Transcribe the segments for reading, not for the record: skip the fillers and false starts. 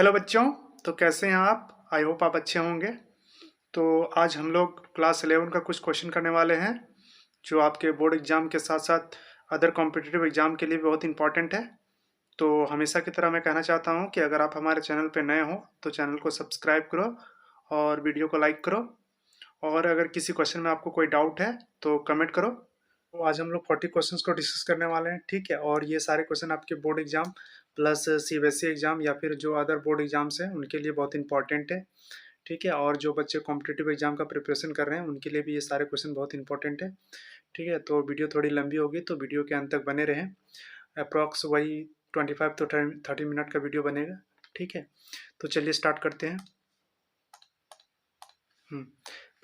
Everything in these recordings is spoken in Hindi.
हेलो बच्चों। तो कैसे हैं आप? आई होप आप अच्छे होंगे। तो आज हम लोग क्लास 11 का कुछ क्वेश्चन करने वाले हैं जो आपके बोर्ड एग्जाम के साथ साथ अदर कॉम्पिटिटिव एग्जाम के लिए भी बहुत इंपॉर्टेंट है। तो हमेशा की तरह मैं कहना चाहता हूं कि अगर आप हमारे चैनल पर नए हो तो चैनल को सब्सक्राइब करो और वीडियो को लाइक करो। और अगर किसी क्वेश्चन में आपको कोई डाउट है तो कमेंट करो। तो आज हम लोग 40 क्वेश्चंस को डिस्कस करने वाले हैं, ठीक है। और ये सारे क्वेश्चन आपके board exam plus CBSE exam या फिर जो अदर बोर्ड एग्जाम्स हैं उनके लिए बहुत इंपॉर्टेंट है, ठीक है। और जो बच्चे कॉम्पिटिटिव एग्जाम का प्रिपरेशन कर रहे हैं उनके लिए भी ये सारे क्वेश्चन बहुत इंपॉर्टेंट है, ठीक है। तो वीडियो थोड़ी लंबी होगी तो वीडियो के अंत तक बने रहें। अप्रॉक्स वही 25 to 30 मिनट का वीडियो बनेगा, ठीक है। तो चलिए स्टार्ट करते हैं।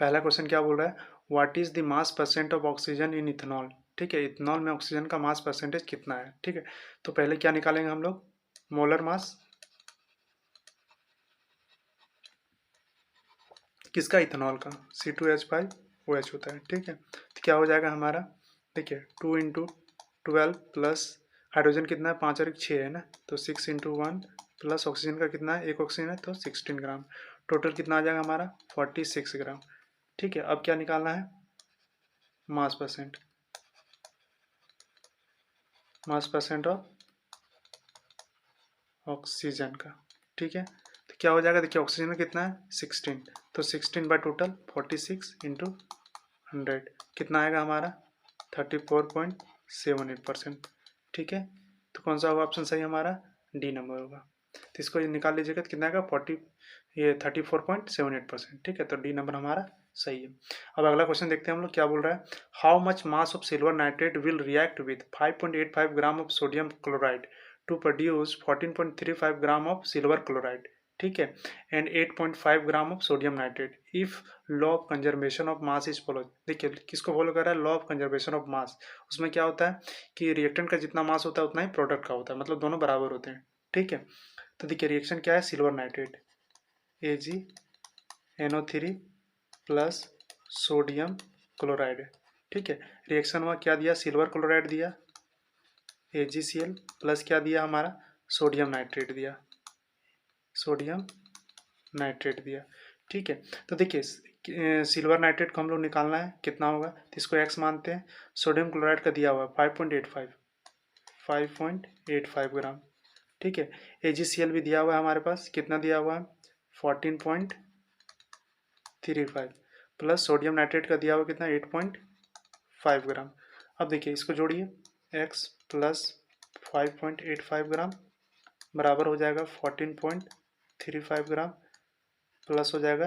पहला क्वेश्चन क्या बोल रहा है, what is the mass percent of oxygen in ethanol. ठीक है, इथेनॉल में ऑक्सीजन का मास परसेंटेज कितना है, ठीक है। तो पहले क्या निकालेंगे हम लोग, मोलर मास किसका, इथेनॉल का। C2H5OH होता है, ठीक है। तो क्या हो जाएगा हमारा, देखिए 2 × 12 प्लस हाइड्रोजन कितना है, 5 और 1 6 है ना, तो 6 × 1 प्लस ऑक्सीजन का कितना है, एक ऑक्सीजन है तो 16 ग्राम। टोटल कितना आ जाएगा हमारा 46 ग्राम, ठीक है। अब क्या निकालना है, मास percent, mass percent of oxygen का, ठीक है। तो क्या हो जाएगा, देखिए ऑक्सीजन में कितना है 16, तो 16 बाय टोटल 46 × 100 कितना आएगा हमारा 34.78%, ठीक है। तो कौन सा होगा ऑप्शन सही हमारा, डी नंबर होगा। तो इसको ये निकाल लीजिएगा तो कितना आएगा 34.78%, ठीक है। तो डी नंबर हमारा सही है। अब अगला क्वेश्चन देखते हैं हम लोग क्या बोल रहा है, how much mass of silver nitrate will react with 5.85 gram of sodium chloride to produce 14.35 gram of silver chloride, ठीक है, and 8.5 gram of sodium nitrate if law of conservation of mass is follow. देखिए किसको फॉलो कर रहा है, law of conservation of mass. उसमें क्या होता है कि रिएक्टेंट का जितना मास होता है उतना ही प्रोडक्ट का होता है, मतलब दोनों बराबर होते हैं, ठीक है। तो देखिए रिएक्शन क्या है, silver nitrate AgNO3 plus sodium chloride, ठीक है। रिएक्शन में क्या दिया, सिल्वर क्लोराइड दिया AgCl प्लस क्या दिया हमारा, सोडियम नाइट्रेट दिया, सोडियम नाइट्रेट दिया, ठीक है। तो देखिए सिल्वर नाइट्रेट को हम लोग निकालना है, कितना होगा, तो इसको x मानते हैं। सोडियम क्लोराइड का दिया हुआ है 5.85 ग्राम, ठीक है। AgCl भी दिया हुआ है हमारे पास, कितना दिया हुआ है 14.35 प्लस सोडियम नाइट्रेट का दिया हुआ कितना 8.5 ग्राम। अब देखिए इसको जोड़िए, x प्लस 5.85 ग्राम बराबर हो जाएगा 14.35 ग्राम प्लस हो जाएगा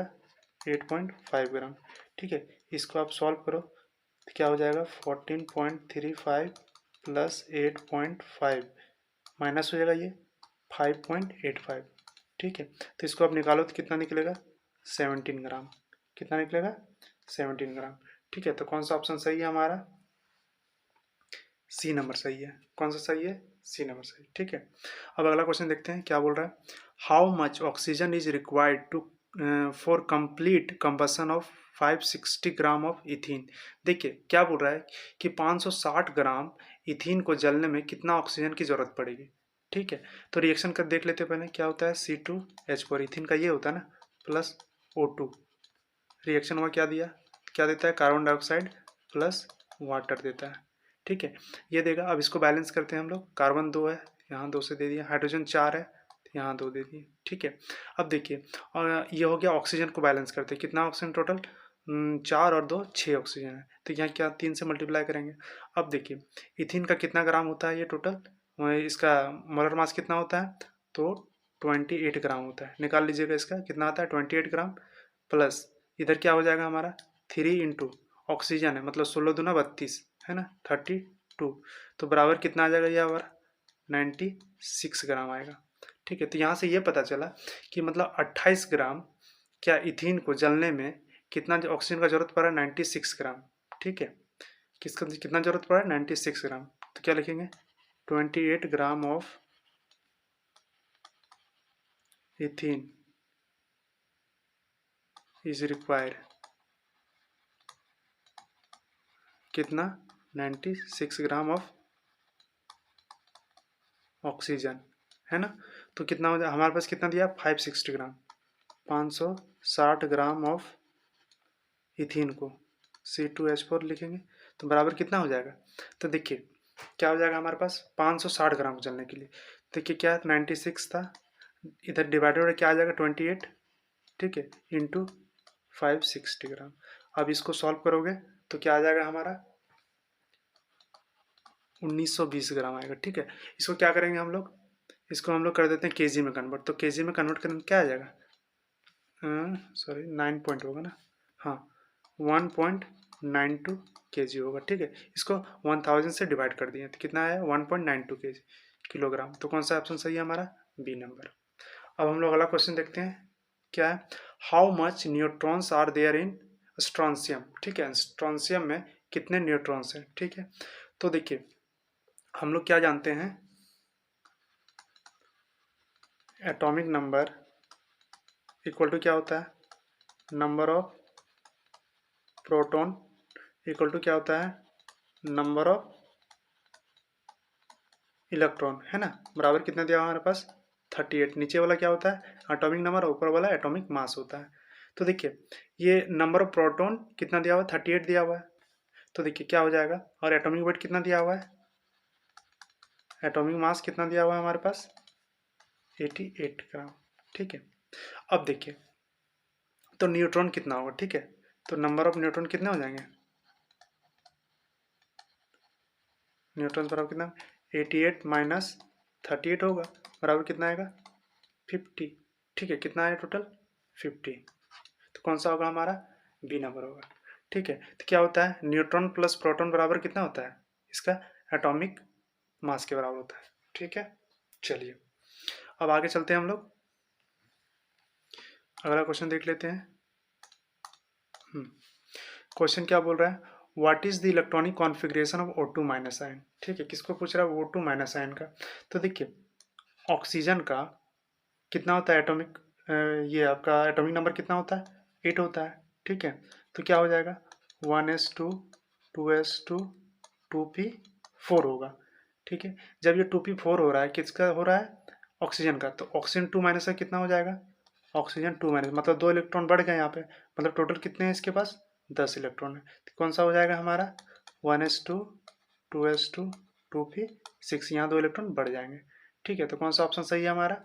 8.5 ग्राम, ठीक है। इसको आप सॉल्व करो तो क्या हो जाएगा 14.35 प्लस 8.5 माइनस हो जाएगा ये 5.85, ठीक है। तो इसको आप निकालो तो कितना निकलेगा 17 ग्राम, कितना निकलेगा 17 ग्राम, ठीक है। तो कौन सा ऑप्शन सही है हमारा, सी नंबर सही है। कौन सा सही है, सी नंबर सही, ठीक है। अब अगला क्वेश्चन देखते हैं क्या बोल रहा है, how much oxygen is required to for complete combustion of 560 gram of ethene. देखिए क्या बोल रहा है कि 560 ग्राम इथीन को जलने में कितना ऑक्सीजन की जरूरत पड़ेगी, ठीक है। तो रिएक्शन कर देख लेते हैं पहले, क्या होता है C2H4, इथीन का ये होता है ना, प्लस O2, रिएक्शन हुआ क्या दिया, क्या देता है, कार्बन डाइऑक्साइड प्लस वाटर देता है, ठीक है। ये देगा। अब इसको बैलेंस करते हैं हम लोग, कार्बन 2 है, यहाँ 2 से दे दिया, हाइड्रोजन 4 है, यहाँ 2 दे दिए, ठीक है। अब देखिए और ये हो गया, ऑक्सीजन को बैलेंस करते हैं, कितना ऑक्सीजन टोटल 4 और 2 6 ऑक्सीजन है, तो यहाँ क्या 3 से मल्टीप्लाई करेंगे। अब देखिए इथिन का कितना ग्राम होता है ये टोटल, इसका मोलर मास कितना होता है, तो 28 ग्राम होता है, निकाल लीजिएगा इसका कितना आता है 28 ग्राम, प्लस इधर क्या हो जाएगा हमारा 3 इंटू ऑक्सीजन है, मतलब 16 दूना 32 है ना, 32, तो बराबर कितना आ जाएगा ये हमारा 96 ग्राम आएगा, ठीक है। तो यहाँ से ये पता चला कि मतलब 28 ग्राम क्या इथीन को जलने में कितना ऑक्सीजन का जरूरत पड़ा, 96 ग्राम, ठीक है। किसका कितना जरूरत पड़ा 96 ग्राम, तो क्या लिखेंगे 28 ग्राम ऑफ इथीन इज रिक्वायर्ड, कितना 96 ग्राम ऑफ ऑक्सीजन, है ना। तो कितना हो जाए, हमारे पास कितना दिया 560 ग्राम, 560 ग्राम ऑफ इथीन को C2H4 लिखेंगे तो बराबर कितना हो जाएगा। तो देखिए क्या हो जाएगा हमारे पास 560 ग्राम को चलने के लिए, देखिए क्या 96 था, इधर डिवाइडेड में क्या आ जाएगा 28, ठीक है, इंटू 560 ग्राम। अब इसको सॉल्व करोगे तो क्या आ जाएगा हमारा 1920 ग्राम आएगा, ठीक है। इसको क्या करेंगे हम लोग, इसको हम लोग कर देते हैं केजी में कन्वर्ट, तो केजी में कन्वर्ट करने क्या आ जाएगा, सॉरी 9 पॉइंट होगा ना, हाँ 1.92 केजी होगा, ठीक है। इसको 1000 से डिवाइड कर दिए तो कितना है 1.92 केजी किलोग्राम। तो कौन सा ऑप्शन सही है हमारा, बी नंबर। अब हम लोग अगला क्वेश्चन देखते हैं, क्या है, how much neutrons are there in strontium, ठीक है, स्ट्रॉन्सियम में कितने न्यूट्रॉन्स हैं, ठीक है। तो देखिए हम लोग क्या जानते हैं, एटॉमिक नंबर इक्वल टू क्या होता है, number of proton equal to क्या होता है, नंबर ऑफ इलेक्ट्रॉन, है ना, बराबर कितना दिया हुआ हमारे पास 38। नीचे वाला क्या होता है एटॉमिक नंबर, ऊपर वाला एटॉमिक मास होता है। तो देखिए ये नंबर ऑफ प्रोटॉन कितना दिया हुआ है 38 दिया हुआ है, तो देखिए क्या हो जाएगा, और एटॉमिक वेट कितना दिया हुआ है, एटॉमिक मास कितना दिया हुआ है हमारे पास 88 ग्राम, ठीक है। अब देखिए तो न्यूट्रॉन कितना होगा, ठीक है, तो नंबर ऑफ न्यूट्रॉन कितने हो जाएंगे, न्यूट्रॉन बराबर कितना 88 माइनस 38 होगा, बराबर कितना आएगा 50, ठीक है, कितना आया टोटल 50। तो कौन सा होगा हमारा बी नंबर होगा, ठीक है। तो क्या होता है न्यूट्रॉन प्लस प्रोटॉन बराबर कितना होता है, इसका एटॉमिक मास के बराबर होता है, ठीक है। चलिए अब आगे चलते हैं हम लोग, अगला क्वेश्चन देख लेते हैं। क्वेश्चन क्या बोल रहा है, what is the electronic configuration of O2 minus ion, ठीक है, किसको पूछ रहा है O2 माइनस आयन का। तो देखिए ऑक्सीजन का कितना होता है एटॉमिक, ये आपका एटॉमिक नंबर कितना होता है 8 होता है, ठीक है। तो क्या हो जाएगा 1s2 2s2 2p4 होगा, ठीक है। जब ये 2p4 हो रहा है किसका हो रहा है ऑक्सीजन का, तो ऑक्सीजन 2 माइनस का कितना हो जाएगा, ऑक्सीजन 2 माइनस मतलब 2 इलेक्ट्रॉन बढ़ गए यहाँ पे, मतलब टोटल कितने हैं इसके पास 10 इलेक्ट्रॉन है। तो कौन सा हो जाएगा हमारा 1s2 2s2 2p6, यहाँ 2 इलेक्ट्रॉन बढ़ जाएंगे, ठीक है। तो कौन सा ऑप्शन सही है हमारा,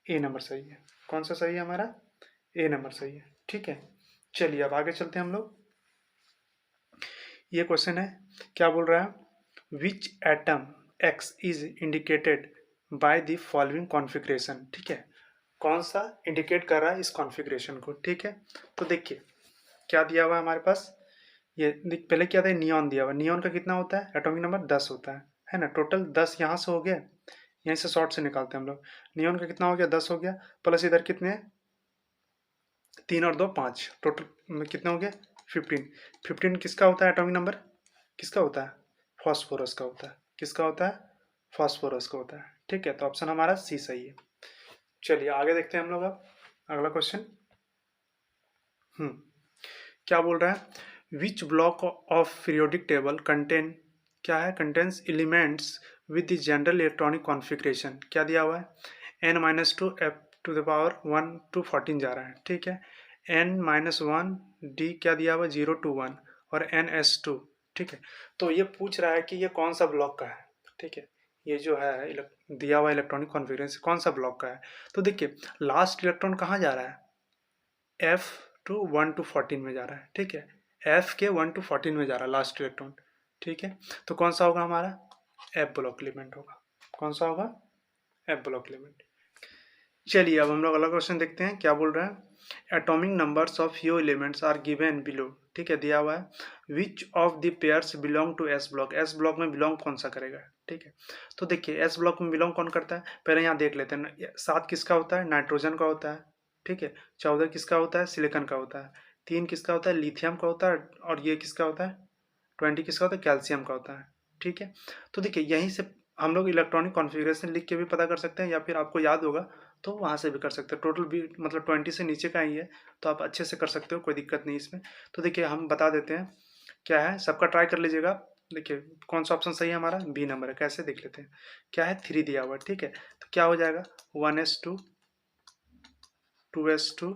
ए नंबर सही है। कौन सा सही है हमारा, ए नंबर सही है, ठीक है। चलिए अब आगे चलते हैं हम लोग, ये क्वेश्चन है क्या बोल रहा है, which atom X is indicated by the following configuration, ठीक है, कौन सा इंडिकेट कर रहा है इस कॉन्फ़िगरेशन को, ठीक है। तो देखिए क्या दिया हुआ है हमारे पास, ये पहले क्या था नियॉन दिया हुआ, नियॉन का कितना होता है एटॉमिक नंबर 10 होता है ना, टोटल 10 यहाँ से हो गया, यहीं से शॉर्ट से निकालते हैं हम लोग, नियॉन का कितना हो गया 10 हो गया, प्लस इधर कितने हैं 3 और 2 5, टोटल में कितना हो गया 15। 15 किसका होता है एटॉमिक नंबर, किसका होता है फॉस्फोरस का होता है, किसका होता है फॉस्फोरस का होता है, ठीक है। तो ऑप्शन हमारा सी सही है। चलिए आगे देखते हैं हम लोग, अब अगला क्वेश्चन क्या बोल रहा है, which block of periodic table contain, क्या है contains elements with the general electronic configuration, क्या दिया हुआ है n-2 f to the power 1 to 14 जा रहा है, ठीक है, n-1 d क्या दिया हुआ 0 to 1 और ns2, ठीक है। तो ये पूछ रहा है कि ये कौन सा ब्लॉक का है, ठीक है, ये जो है दिया हुआ इलेक्ट्रॉनिक कॉन्फ़िगरेशन कौन सा ब्लॉक का है। तो देखिए लास्ट इलेक्ट्रॉन कहाँ जा रहा है एफ टू 1 to 14 में जा रहा है, ठीक है, एफ के 1 to 14 में जा रहा है लास्ट इलेक्ट्रॉन, ठीक है। तो कौन सा होगा हमारा एफ ब्लॉक एलिमेंट होगा, कौन सा होगा एफ ब्लॉक एलिमेंट। चलिए अब हम लोग अगला क्वेश्चन देखते हैं क्या बोल रहा है, atomic numbers of few elements are given below, ठीक है, दिया हुआ है which of the pairs belong to S block, S block में बिलोंग कौन सा करेगा, ठीक है। तो देखिए एस ब्लॉक में बिलोंग कौन करता है, पहले यहाँ देख लेते हैं, 7 किसका होता है नाइट्रोजन का होता है, ठीक है, 14 किसका होता है सिलिकॉन का होता है, 3 किसका होता है लिथियम का होता है, और ये किसका होता है 20 किसका होता है कैल्शियम का होता है, ठीक है। तो देखिए यहीं से हम लोग इलेक्ट्रॉनिक कॉन्फ़िगरेशन लिख के भी पता कर सकते हैं, या फिर आपको याद होगा तो वहाँ से भी कर सकते हैं, टोटल भी मतलब 20 से नीचे का ही है, तो आप अच्छे से कर सकते हो, कोई दिक्कत नहीं इसमें। तो देखिए हम बता देते हैं क्या है, सबका ट्राई कर लीजिएगा, देखिए कौन सा ऑप्शन सही है हमारा, बी नंबर है। कैसे देख लेते हैं, क्या है 3 दिया हुआ है, ठीक है। तो क्या हो जाएगा 1s2 2s2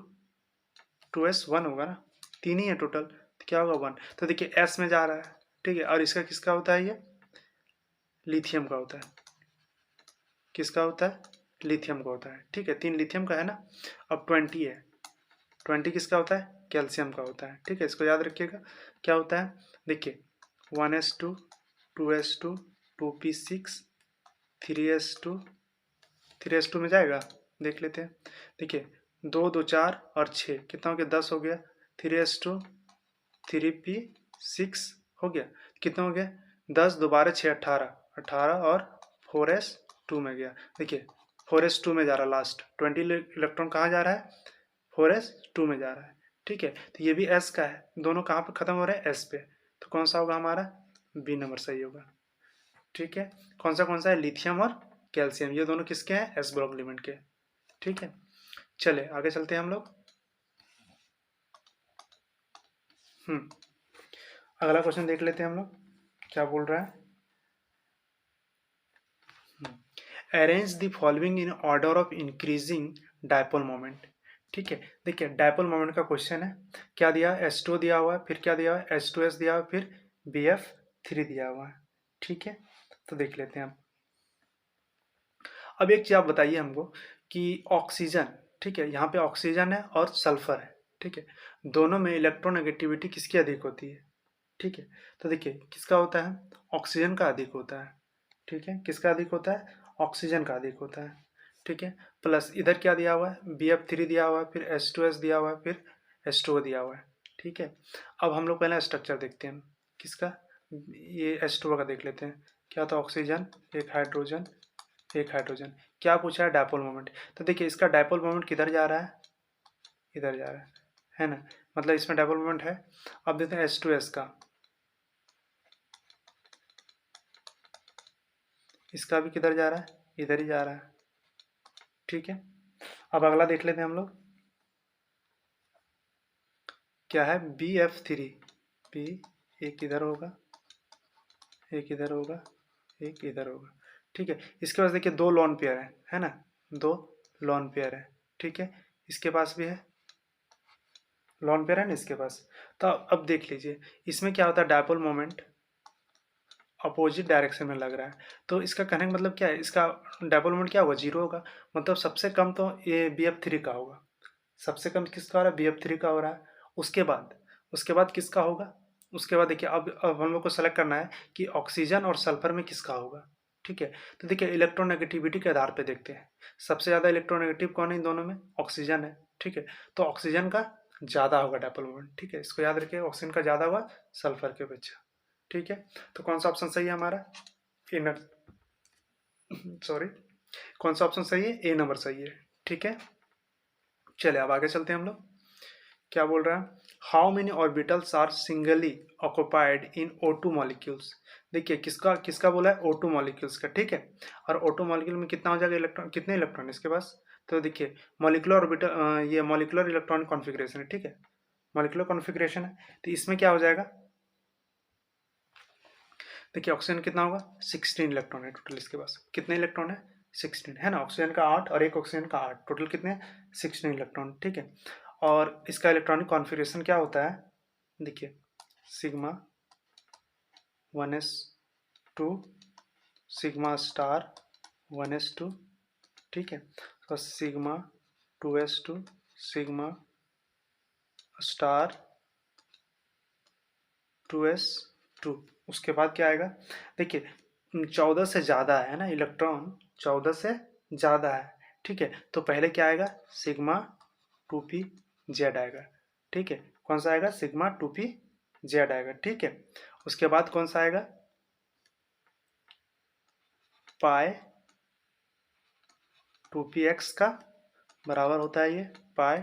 2s1 होगा ना, 3 ही है टोटल, तो क्या होगा 1। तो देखिए एस में जा रहा है, ठीक है। और इसका किसका होता है, ये लिथियम का होता है। किसका होता है, लिथियम का होता है, ठीक है। 3 लिथियम का है ना। अब 20 है, 20 किसका होता है, कैल्शियम का होता है, ठीक है। इसको याद रखिएगा। क्या होता है, देखिए 1s2 2s2 2p6 3s2 3s2 में जाएगा, देख लेते हैं। देखिए 2 2 4 और 6 कितना हो गया, 10 हो गया। 3s2 3p6 हो गया, कितना हो गया 10, दोबारा 6 18 18 और 4s2 में गया। देखिए 4s2 में जा रहा है, लास्ट 20 इलेक्ट्रॉन कहाँ जा रहा है, 4s2 में जा रहा है, ठीक है। तो ये भी s का है, दोनों कहाँ पे खत्म हो रहे हैं, s पे। तो कौन सा होगा हमारा, बी नंबर सही होगा, ठीक है। कौन सा है, लिथियम और कैल्शियम, ये दोनों किसके हैं, एस ब्लॉक एलिमेंट के, ठीक है। चले आगे चलते हैं हम लोग। अगला क्वेश्चन देख लेते हैं हम लोग, क्या बोल रहा है। Arrange the following in order of increasing dipole moment, ठीक है। देखिए डायपोल मोमेंट का क्वेश्चन है, क्या दिया है, S2 दिया हुआ है, फिर क्या दिया हुआ है, H2S दिया हुआ है, फिर BF3 दिया हुआ है, ठीक है। तो देख लेते हैं अब एक चीज आप बताइए हमको कि ऑक्सीजन, ठीक है, यहाँ पे ऑक्सीजन है और सल्फर है, ठीक है। दोनों में इलेक्ट्रोनेगेटिविटी किसकी अधिक होती है, ठीक है। तो देखिए किसका होता है, ऑक्सीजन का अधिक होता है, ठीक है। किसका अधिक होता है, ऑक्सीजन का अधिक होता है, ठीक है। प्लस इधर क्या दिया हुआ है, BF3 दिया हुआ है, फिर H2S दिया हुआ है, फिर H2O दिया हुआ है, ठीक है। अब हम लोग पहले स्ट्रक्चर देखते हैं किसका, ये H2O का देख लेते हैं। क्या था, ऑक्सीजन, एक हाइड्रोजन, एक हाइड्रोजन। क्या पूछा है, डायपोल मोमेंट। तो देखिए इसका डायपोल मोमेंट किधर जा रहा है, इधर जा रहा है ना, मतलब इसमें डायपोल मोमेंट है। अब देखते हैं H2S का, इसका भी किधर जा रहा है, इधर ही जा रहा है, ठीक है। अब अगला देख लेते हैं हम लोग, क्या है, BF3, बी, एक इधर होगा, एक इधर होगा, एक इधर होगा, ठीक है। इसके पास देखिए 2 लॉन पेयर है ना, 2 लॉन पेयर है, ठीक है। इसके पास भी है, लॉन पेयर है ना इसके पास। तो अब देख लीजिए इसमें क्या होता है, डायपोल मोमेंट अपोजिट डायरेक्शन में लग रहा है। तो इसका कहने का मतलब क्या है, इसका डायपोल मोमेंट क्या होगा, 0 होगा। मतलब सबसे कम तो ये BF3 का होगा, सबसे कम किसका हो रहा है, BF3 का हो रहा है। उसके बाद किसका होगा, उसके बाद देखिए अब हम लोग को सेलेक्ट करना है कि ऑक्सीजन और सल्फर में किसका होगा, ठीक है। तो देखिए इलेक्ट्रोनेगेटिविटी के आधार पे देखते हैं, सबसे ज़्यादा इलेक्ट्रोनेगेटिव कौन है इन दोनों में, ऑक्सीजन है, ठीक है। तो ऑक्सीजन का ज़्यादा होगा डायपोल मोमेंट, ठीक है। इसको याद रखिए, ऑक्सीजन का ज़्यादा होगा सल्फर के अपेक्षा, ठीक है। तो कौन सा ऑप्शन सही है हमारा, इनर, सॉरी, कौन सा ऑप्शन सही है, ए नंबर सही है, ठीक है। चलिए अब आगे चलते हैं हम लोग, क्या बोल रहा है, how many orbitals are singly occupied in O2 molecules. देखिए किसका किसका बोला है, O2 मॉलिक्यूल्स का, ठीक है। और O2 मॉलिक्यूल में कितना हो जाएगा इलेक्ट्रॉन, कितने इलेक्ट्रॉन इसके पास। तो देखिए मॉलिक्यूलर ऑर्बिटल, ये मॉलिक्यूलर इलेक्ट्रॉनिक कॉन्फ़िगरेशन है, ठीक है, मॉलिक्यूलर कॉन्फ़िगरेशन है। तो इसमें क्या हो जाएगा, देखिए ऑक्सीजन कितना होगा, 16 इलेक्ट्रॉन है टोटल इसके पास, कितने इलेक्ट्रॉन है, 16 है ना। ऑक्सीजन का 8 और एक ऑक्सीजन का 8, टोटल कितने, 16 इलेक्ट्रॉन, ठीक है। और इसका इलेक्ट्रॉनिक कॉन्फ़िगरेशन क्या होता है, देखिए sigma 1s2 sigma star 1s2, ठीक है। तो sigma 2s2 sigma star 2s2। उसके बाद क्या आएगा, देखिए 14 से ज़्यादा है ना इलेक्ट्रॉन, 14 से ज़्यादा है, ठीक है। तो पहले क्या आएगा, सिग्मा 2p z आएगा, ठीक है। कौन सा आएगा, सिग्मा 2p z आएगा, ठीक है। उसके बाद कौन सा आएगा, पाई 2px का बराबर होता है ये पाई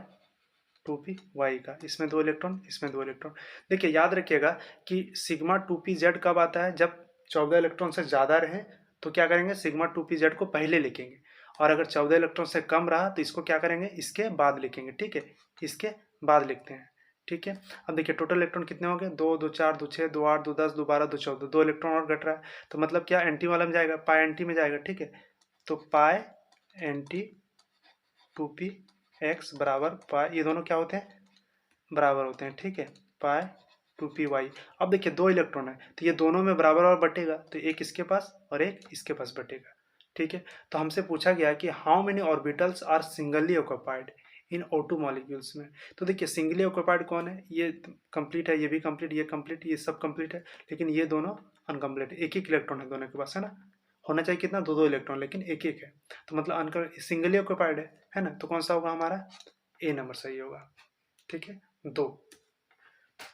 2p y का, इसमें 2 इलेक्ट्रॉन, इसमें 2 इलेक्ट्रॉन। देखिए याद रखिएगा कि सिग्मा 2pz कब आता है, जब 14 इलेक्ट्रॉन से ज़्यादा रहे तो क्या करेंगे, सिग्मा 2pz को पहले लिखेंगे, और अगर 14 इलेक्ट्रॉन से कम रहा तो इसको क्या करेंगे, इसके बाद लिखेंगे, ठीक है, इसके बाद लिखते हैं, ठीक है। अब देखिए टोटल इलेक्ट्रॉन कितने हो गए, 2 2 4 2 6 2 8 2 10 2 12 2 14, 2 इलेक्ट्रॉन और घट रहा है, तो मतलब क्या एंटी वाला में जाएगा, पाई एंटी में जाएगा, ठीक है। तो पाई एंटी 2p एक्स बराबर पाई, ये दोनों क्या होते हैं, बराबर होते हैं, ठीक है, पाई 2py। अब देखिए 2 इलेक्ट्रॉन है तो ये दोनों में बराबर और बटेगा, तो एक इसके पास और एक इसके पास बटेगा, ठीक है। तो हमसे पूछा गया कि how many orbitals are singly occupied in O2 molecules में। तो देखिए सिंगली ऑक्यूपाइड कौन है, ये कंप्लीट है, ये भी कंप्लीट, ये कंप्लीट, ये सब कंप्लीट है, लेकिन ये दोनों अनकम्प्लीट है, एक एक इलेक्ट्रॉन है दोनों के पास, है ना। होना चाहिए कितना, 2 2 इलेक्ट्रॉन, लेकिन एक एक है, तो मतलब अनकम सिंगली ऑक्यूपाइड है ना। तो कौन सा होगा हमारा, ए नंबर सही होगा, ठीक है, 2।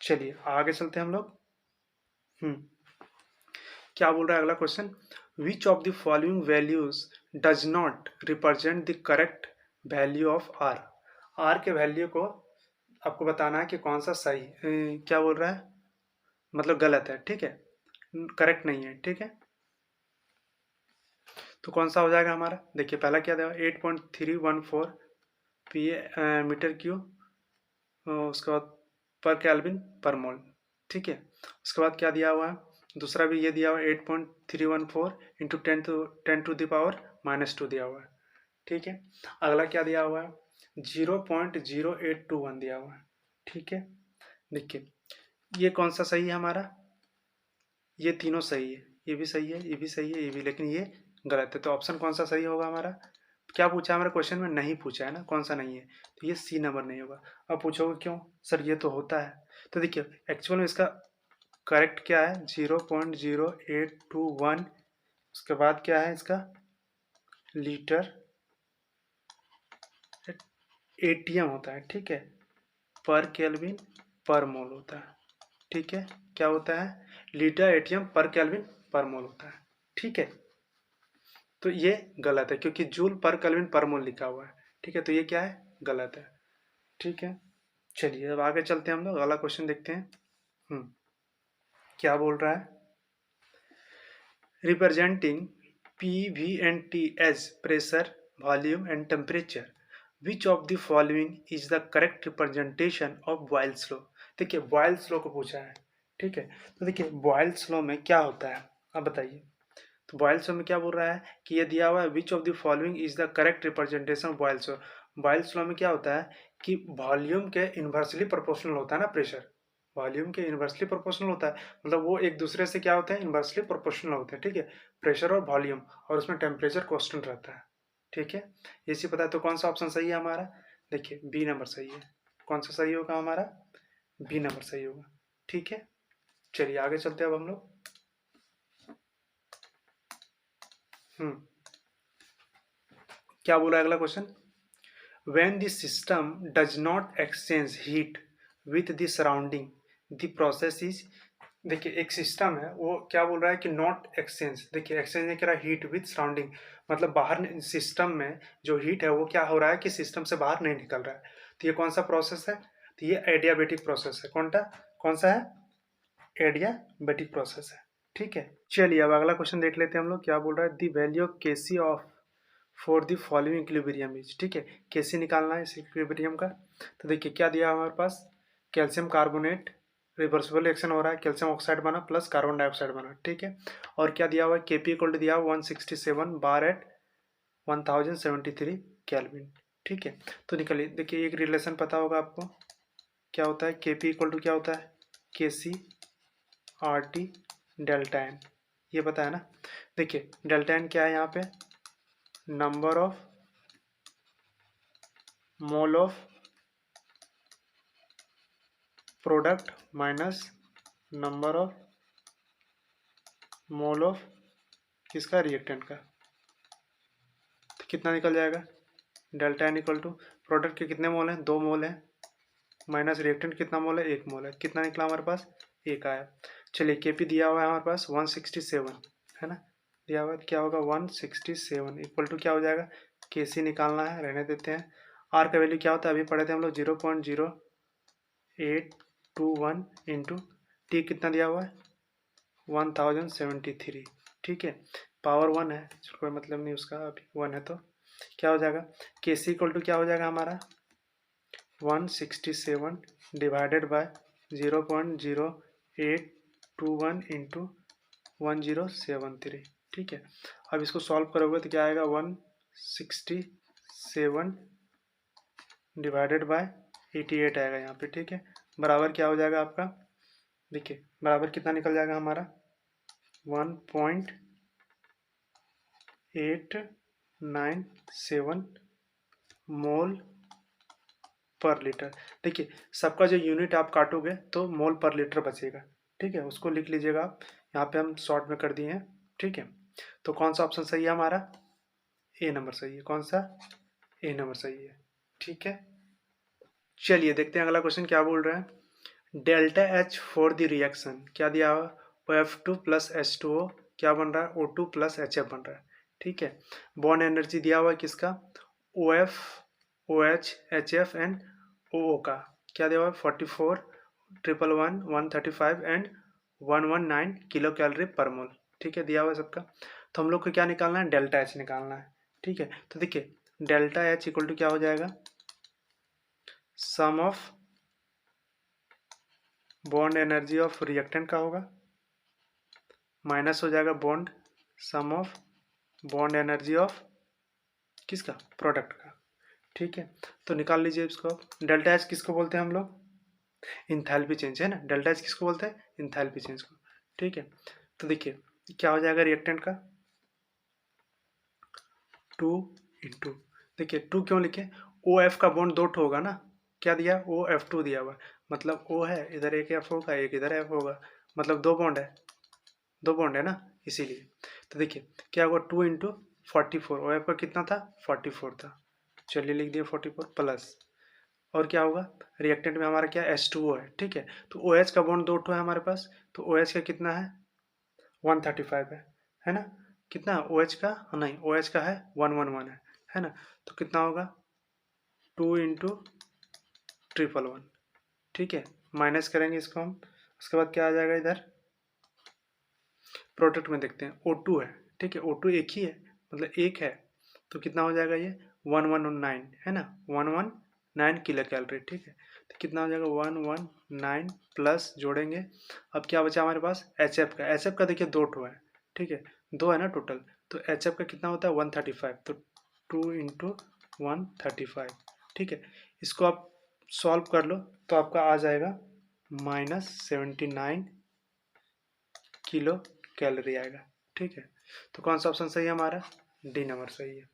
चलिए आगे चलते हैं हम लोग। हम्म क्या बोल रहा है अगला question, which of the following values does not represent the correct value of R. R के वैल्यू को आपको बताना है कि कौन सा सही क्या बोल रहा है, मतलब गलत है, ठीक है, करेक्ट नहीं है, ठीक है। तो कौन सा हो जाएगा हमारा, देखिए पहला क्या देगा, 8.314 पी मीटर क्यूब, उसके बाद पर केल्विन पर मोल, ठीक है। उसके बाद क्या दिया हुआ है, दूसरा भी ये दिया हुआ है 8.314 इंटू 10 to the power -2 दिया हुआ है, ठीक है। अगला क्या दिया हुआ है, 0.0821 दिया हुआ है, ठीक है। देखिए ये कौन सा सही है हमारा, ये तीनों सही है, ये भी सही है, ये भी सही है, ये भी, लेकिन ये गलत है, तो ऑप्शन कौन सा सही होगा हमारा, क्या पूछा हमारे क्वेश्चन में, नहीं पूछा है ना, कौन सा नहीं है, तो ये सी नंबर नहीं होगा। अब पूछोगे क्यों सर, ये तो होता है, तो देखिए एक्चुअल में इसका करेक्ट क्या है, 0.0821, उसके बाद क्या है इसका लीटर एटीएम होता है, ठीक है, पर केल्विन पर मोल होता है, ठीक है, क्या होता है, लीटर एटीएम पर केल्विन पर मोल होता है, ठीक है। तो ये गलत है क्योंकि जूल पर केल्विन पर मोल लिखा हुआ है, ठीक है, तो ये क्या है, गलत है, ठीक है। चलिए अब आगे चलते हैं हम लोग, अगला क्वेश्चन देखते हैं। क्या बोल रहा है, representing P V and T as pressure volume and temperature, which of the following is the correct representation of Boyle's law. देखिए बॉयल्स लॉ को पूछा है, ठीक है। तो देखिए बॉयल्स लॉ में क्या होता है, अब बताइए। तो बॉयल्स लॉ में क्या बोल रहा है कि ये दिया हुआ है, which of the following is the correct representation of Boyle's law. Boyle's law में क्या होता है कि वॉल्यूम के इन्वर्सली प्रोपोर्शनल होता है ना प्रेशर, वॉल्यूम के इन्वर्सली प्रोपोर्शनल होता है, मतलब वो एक दूसरे से क्या होते हैं, इन्वर्सली प्रोपोर्शनल होते हैं, ठीक है, प्रेशर और वॉल्यूम, और उसमें टेम्परेचर कांस्टेंट रहता है, ठीक है। ये चीज पता है, तो कौन सा ऑप्शन सही है हमारा, देखिए बी नंबर सही है। कौन सा सही होगा हमारा, बी नंबर सही होगा, ठीक है। चलिए आगे चलते हैं अब हम लोग। हम्म क्या बोला अगला question, when the system does not exchange heat with the surrounding the process is। देखिए एक सिस्टम है वो क्या बोल रहा है कि नॉट एक्सचेंज, देखिए एक्सचेंज नहीं करा हीट विथ सराउंडिंग, मतलब बाहर सिस्टम में जो हीट है वो क्या हो रहा है कि सिस्टम से बाहर नहीं निकल रहा है, तो ये कौन सा प्रोसेस है, तो ये एडियाबेटिक प्रोसेस है, कौन सा है, एडियाबेटिक प्रोसेस है, ठीक है। चलिए अब अगला क्वेश्चन देख लेते हैं हम लोग, क्या बोल रहा है, the value of KC of for the following equilibrium is, ठीक है, कैसे निकालना है इस इक्विलिब्रियम का। तो देखिए क्या दिया हमारे पास, कैल्शियम कार्बोनेट रिवर्सिबल रिएक्शन हो रहा है, कैल्शियम ऑक्साइड बना प्लस कार्बन डाइऑक्साइड बना, ठीक है। और क्या दिया हुआ है, केपी इक्वल टू दिया हुआ 167 बार एट 1073 केल्विन, ठीक है। तो निकलिए, देखिए एक रिलेशन पता होगा आपको, क्या होता है, केपी इक्वल टू क्या होता है, K C R T delta N, ये पता है ना। देखिए डेल्टा एन क्या है यहाँ पे, number of mole of product minus number of mole of किसका, रिएक्टेंट का, तो कितना निकल जाएगा, delta N equal to product के कितने मोल हैं, 2 मोल हैं, माइनस रिएक्टेंट कितना मोल है, 1 मोल है, कितना निकला हमारे पास, 1 आया। चलिए केपी दिया हुआ है हमारे पास 167 है ना, दिया हुआ है, क्या होगा 167 इक्वल टू क्या हो जाएगा, के सी निकालना है, रहने देते हैं। आर का वैल्यू क्या होता है, अभी पढ़े थे हम लोग 0.0821 इंटू टी कितना दिया हुआ है 1073, ठीक है, पावर 1 है, कोई मतलब नहीं उसका, अभी 1 है तो क्या हो जाएगा, के सी इक्वल टू क्या हो जाएगा हमारा 167 डिवाइडेड बाय 0.0821 इंटू 1073। ठीक है, अब इसको सॉल्व करोगे तो क्या आएगा, 167 डिवाइडेड बाय 88 आएगा यहाँ पे। ठीक है, बराबर क्या हो जाएगा आपका, देखिए बराबर कितना निकल जाएगा हमारा, 1.897 मोल पर लीटर। देखिए सबका जो यूनिट आप काटोगे तो मोल पर लीटर बचेगा। ठीक है, उसको लिख लीजिएगा आप, यहाँ पे हम शॉर्ट में कर दिए हैं। ठीक है, तो कौन सा ऑप्शन सही है हमारा, ए नंबर सही है। कौन सा, ए नंबर सही है। ठीक है, चलिए देखते हैं अगला क्वेश्चन क्या बोल रहा है। Delta H for the reaction क्या दिया हुआ, OF2 प्लस H2O क्या बन रहा है, O2 प्लस HF बन रहा है। ठीक है, बॉन्ड एनर्जी दिया हुआ है किसका, OF OH HF and OO का क्या दिया हुआ है, 44 111 135 एंड 119 किलो कैलोरी पर मोल। ठीक है, दिया हुआ है सबका। तो हम लोग को क्या निकालना है, डेल्टा एच निकालना है। ठीक है, तो देखिए डेल्टा एच इक्वल टू क्या हो जाएगा, sum of bond energy of reactant का होगा, माइनस हो जाएगा bond sum of bond energy of किसका, प्रोडक्ट का। ठीक है, तो निकाल लीजिए इसको। डेल्टा एच किसको बोलते हैं हम लोग, इंथैल्पी चेंज है ना, डेल्टा एच किसको बोलते हैं, इंथैल्पी चेंज को। ठीक है, तो देखिए क्या हो जाएगा रिएक्टेंट का, 2 इंटू, देखिए 2 क्यों लिखे, ओ एफ का बॉन्ड दो ठो होगा ना, क्या दिया, OF2 दिया हुआ, मतलब O है इधर, एक एफ होगा एक इधर एफ होगा, मतलब दो बॉन्ड है, दो बॉन्ड है ना, इसीलिए। तो देखिए क्या होगा, 2 इंटू 44, ओ एफ का कितना था, 44 था, चलिए लिख दिए 44 प्लस, और क्या होगा रिएक्टेंट में हमारा क्या, H2O है। ठीक है, तो OH का बॉन्ड दो ठो है हमारे पास, तो OH का कितना है, 135 है ना, कितना OH का, नहीं OH का है 111 है ना, तो कितना होगा 2 इंटू 111। ठीक है, माइनस करेंगे इसको हम, उसके बाद क्या आ जाएगा इधर, प्रोडक्ट में देखते हैं O2 है। ठीक है, O2 एक ही है, मतलब एक है, तो कितना हो जाएगा ये 119 है ना, 119 किलो कैलोरी। ठीक है, तो कितना हो जाएगा 119 प्लस जोड़ेंगे, अब क्या बचा हमारे पास, HF का, HF का देखिए दो ठो है। ठीक है, दो है ना टोटल, तो HF का कितना होता है 135, तो 2 इंटू 135। ठीक है, इसको आप सॉल्व कर लो तो आपका आ जाएगा -79 किलो कैलोरी आएगा। ठीक है, तो कौन सा ऑप्शन सही है हमारा, डी नंबर सही है।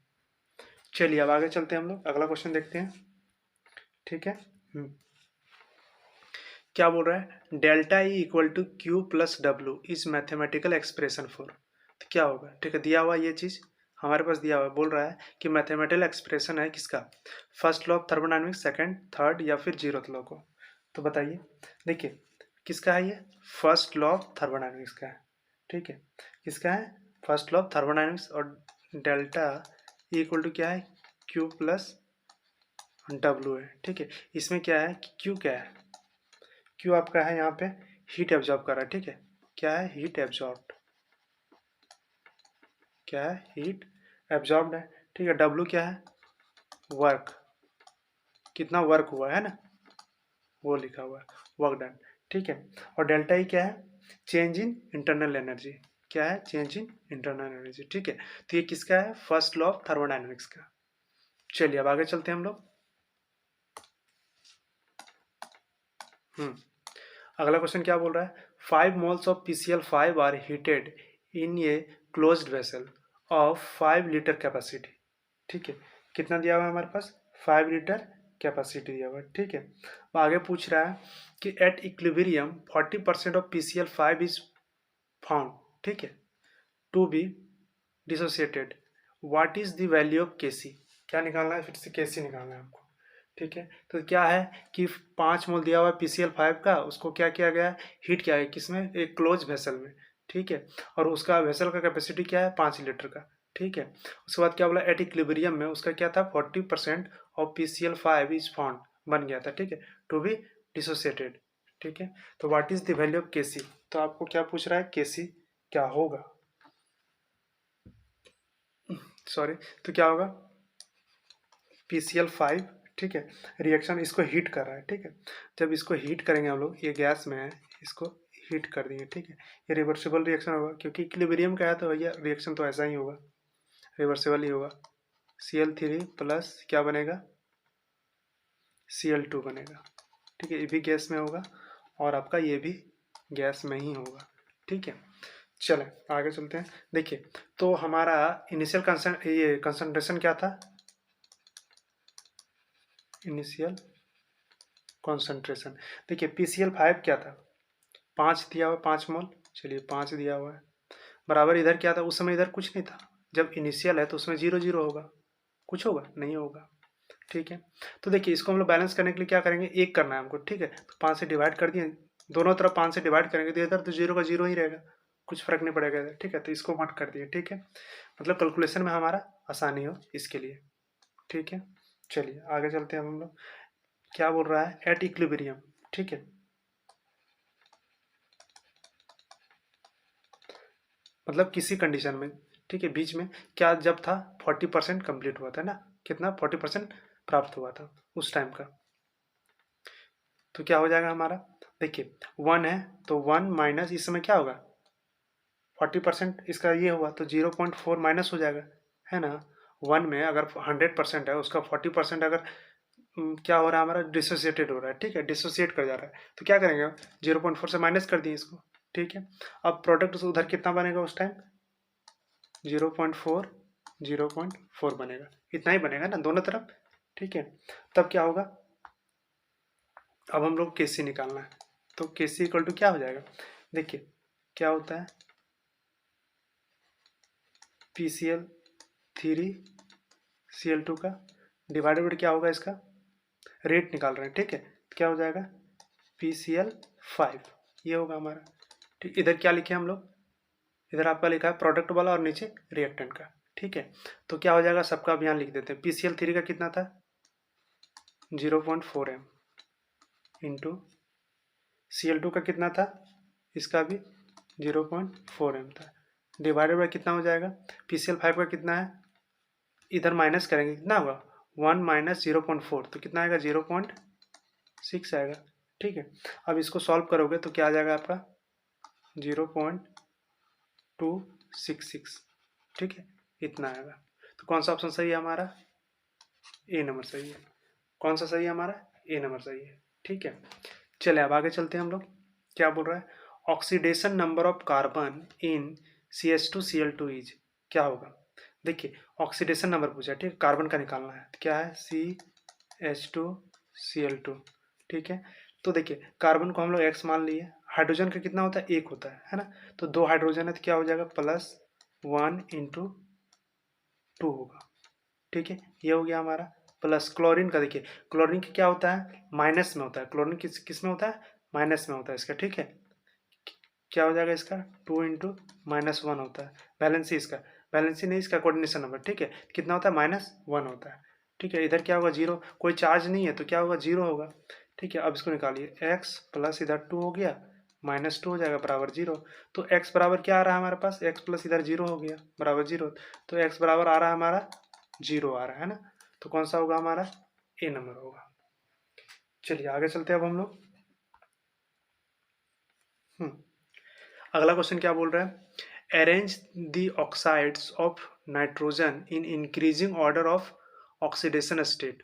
चलिए अब आगे चलते हैं, हम लोग अगला क्वेश्चन देखते हैं। ठीक है, क्या बोल रहा है, delta E equal to Q plus W is mathematical expression for, तो क्या होगा। ठीक है, दिया हुआ ये चीज हमारे पास दिया हुआ, बोल रहा है कि मैथमेटिकल एक्सप्रेशन है किसका, first law of thermodynamics, second third या फिर जीरोथ लॉ को। तो बताइए, देखिए किसका है ये, फर्स्ट लॉ ऑफ थर्मोडायनामिक्स का है। ठीक है, किसका है, फर्स्ट लॉ ऑफ थर्मोडायनामिक्स, और डेल्टा इक्वल टू क्या है, क्यू प्लस डब्ल्यू है। ठीक है, इसमें क्या है कि क्यू क्या है, क्यू आपका है यहाँ पे हीट एब्जॉर्ब कर रहा है। ठीक है, क्या है, हीट एब्जॉर्ब, क्या है, हीट एब्जॉर्ब है। ठीक है, डब्ल्यू क्या है, वर्क, कितना वर्क हुआ है ना, वो लिखा हुआ है, वर्क डन। ठीक है, और डेल्टा ई क्या है, चेंज इन इंटरनल एनर्जी, क्या है, चेंज इन इंटरनल एनर्जी। ठीक है, तो ये किसका है, फर्स्ट लॉ ऑफ थर्मोडायनेमिक्स का। चलिए अब आगे चलते हैं हम लोग। अगला क्वेश्चन क्या बोल रहा है, 5 moles of PCl5 are heated in a closed vessel of 5 litre capacity. ठीक है, कितना दिया हुआ है हमारे पास, 5 लीटर कैपेसिटी दिया हुआ है। ठीक है, अब आगे पूछ रहा है कि at equilibrium 40% of PCl5 is found. ठीक है, to be dissociated, what is the value of Kc, क्या निकालना है, फिर से Kc निकालना है आपको। ठीक है, तो क्या है कि 5 मोल दिया हुआ है PCl5 का, उसको क्या किया गया है, हीट किया है किसमें, एक क्लोज वेसल में। ठीक है, और उसका वेसल का कैपेसिटी क्या है, 5 लीटर का। ठीक है, उसके बाद क्या बोला, एट इक्विलिब्रियम में उसका क्या था, 40% ऑफ PCl5 इज फाउंड बन गया था। ठीक है, टू बी डिसोसिएटेड। ठीक है, तो what is the value of Kc, तो आपको क्या पूछ रहा है, Kc क्या होगा, सॉरी, तो क्या होगा PCl5। ठीक है। रिएक्शन इसको हीट कर रहा है, ठीक है। जब इसको हीट करेंगे हम लोग, ये गैस में है, इसको हीट कर दिए, ठीक है। ये रिवर्सिबल रिएक्शन होगा, क्योंकि इक्विलिब्रियम का है तो भैया रिएक्शन तो ऐसा ही होगा, रिवर्सिबल ही होगा। Cl3 प्लस क्या बनेगा, Cl2 बनेगा, ठीक है। ये भी गैस में होगा और आपका ये भी गैस में ही होगा, ठीक है। चलें आगे चलते हैं। देखिए, तो हमारा इनिशियल कंसंट्रेशन क्या था, इनिशियल कॉन्सेंट्रेशन। देखिए PCl5 क्या था, 5 दिया हुआ, 5 मोल, चलिए 5 दिया हुआ है, बराबर इधर क्या था, उस समय इधर कुछ नहीं था। जब इनिशियल है तो उसमें 0 0 होगा, कुछ होगा नहीं होगा, ठीक है। तो देखिए इसको हम लोग बैलेंस करने के लिए क्या करेंगे, एक करना है हमको, ठीक है। तो 5 से डिवाइड कर दिए, दोनों तरफ 5 से डिवाइड करेंगे तो इधर तो 0 का 0 ही रहेगा, कुछ फर्क नहीं पड़ेगा इधर, ठीक है। तो इसको मत कर दिए, ठीक है, मतलब कैलकुलेशन में हमारा आसानी हो इसके लिए, ठीक है। चलिए आगे चलते हैं हम लोग। क्या बोल रहा है, एट इक्विलिब्रियम, ठीक है, मतलब किसी कंडीशन में, ठीक है, बीच में क्या जब था 40% कंप्लीट हुआ था ना, कितना 40% प्राप्त हुआ था उस टाइम का। तो क्या हो जाएगा हमारा, देखिए 1 है तो 1 माइनस इस समय क्या होगा, 40% इसका ये हुआ तो 0.4 माइनस हो जाएगा, है ना। 1 में अगर 100% है, उसका 40% अगर क्या हो रहा है हमारा, डिसोसिएटेड हो रहा है, ठीक है, डिसोसिएट कर जा रहा है, तो क्या करेंगे 0.4 से माइनस कर दिए इसको, ठीक है। अब प्रोडक्ट उधर कितना बनेगा उस टाइम, 0.4 0.4 बनेगा, इतना ही बनेगा ना दोनों तरफ, ठीक है। तब क्या होगा, अब हम लोग केसी निकालना है, तो केसी इक्वल टू क्या हो जाएगा, देखिए क्या होता है, PCl3 Cl2 का डिवाइडेड क्या होगा, इसका रेट निकाल रहे हैं, ठीक है। तो क्या हो जाएगा PCl5, ये होगा हमारा, ठीक। इधर क्या लिखे हम लोग, इधर आपका लिखा है प्रोडक्ट वाला और नीचे रिएक्टेंट का, ठीक है। तो क्या हो जाएगा, सबका अब यहाँ लिख देते हैं। PCl3 का कितना था 0.4 m इंटू Cl2 का कितना था, इसका भी 0.4 m था, डिवाइडेड बाय कितना हो जाएगा, PCl5 का कितना है, इधर माइनस करेंगे कितना होगा, 1 माइनस 0.4 तो कितना आएगा 0.6 आएगा, ठीक है। अब इसको सॉल्व करोगे तो क्या आ जाएगा आपका 0.266, ठीक है, इतना आएगा। तो कौन सा ऑप्शन सही है हमारा, ए नंबर सही है। कौन सा सही है हमारा, ए नंबर सही है, ठीक है। चले अब आगे चलते हैं हम लोग। क्या बोल रहा है, oxidation number of carbon in CH2Cl2 is, क्या होगा, देखिए ऑक्सीडेशन नंबर पूछा है, ठीक है, कार्बन का निकालना है, तो क्या है CH2Cl2, ठीक है। तो देखिए कार्बन को हम लोग x मान लिए, हाइड्रोजन का कितना होता है, एक होता है ना, तो 2 हाइड्रोजन है तो क्या हो जाएगा +1 × 2 होगा, ठीक है, ये हो गया हमारा। प्लस क्लोरीन का, देखिए क्लोरीन का क्या होता है, माइनस में होता है, क्लोरीन किस में होता है, माइनस में होता है इसका, ठीक है। क्या हो जाएगा इसका 2 × -1 होता है, बैलेंसी इसका, बैलेंसी नहीं इसका कोऑर्डिनेशन नंबर, ठीक है, कितना होता है -1 होता है, ठीक है। इधर क्या होगा 0, कोई चार्ज नहीं है तो क्या होगा 0 होगा, ठीक है। अब इसको निकालिए, x प्लस इधर 2 हो गया, -2 हो जाएगा बराबर 0। तो x बराबर क्या आ रहा है हमारे पास, x प्लस इधर 0 हो गया बराबर 0, तो x बराबर आ रहा है हमारा 0 आ रहा है ना, तो कौन सा होगा हमारा, ए नंबर होगा। चलिए आगे चलते हैं अब हम लोग। अगला क्वेश्चन क्या बोल रहा है, arrange the oxides of nitrogen in increasing order of oxidation state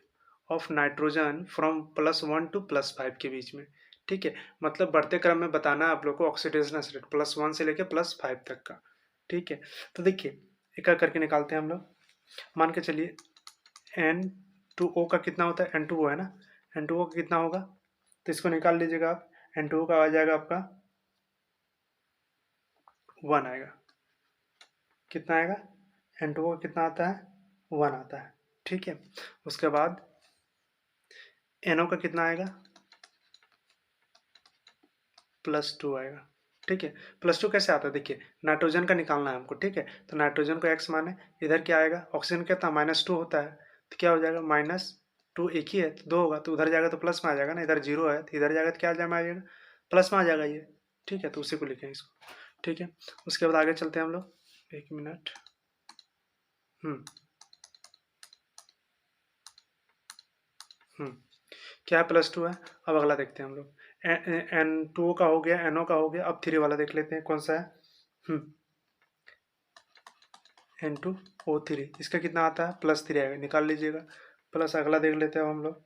of nitrogen from +1 to +5 के बीच में, ठीक है। मतलब बढ़ते क्रम में बताना है आप लोग को ऑक्सीडेशन स्टेट +1 से लेकर +5 तक का, ठीक है। तो देखिए एक एक करके निकालते हैं हम लोग। मान के चलिए N2O का कितना होता है, N2O है ना, N2O का कितना होगा, तो इसको निकाल लीजिएगा आप, N2O का आ जाएगा आपका 1 आएगा, कितना आएगा, N2O का कितना आता है 1 आता है, ठीक है। उसके बाद NO का कितना आएगा +2 आएगा, ठीक है। +2 कैसे आता है, देखिए नाइट्रोजन का निकालना है हमको, ठीक है। तो नाइट्रोजन को x माने, इधर क्या आएगा, ऑक्सीजन कितना -2 होता है, तो क्या हो जाएगा -2, एक ही है तो 2 होगा, तो उधर जाएगा तो प्लस में आ जाएगा ना, इधर 0 है तो इधर जाएगा तो क्या आ जाएगा प्लस में आ जाएगा ये, ठीक है। तो उसी को लिखें इसको, ठीक है। उसके बाद आगे चलते हैं हम लोग, 1 मिनट। हम्म क्या है +2 है। अब अगला देखते हैं हम लोग। N2 का हो गया, NO का हो गया। अब 3 वाला देख लेते हैं कौन सा है। N2O3, इसका कितना आता है, +3 आएगा, निकाल लीजिएगा। प्लस अगला देख लेते हैं हम लोग।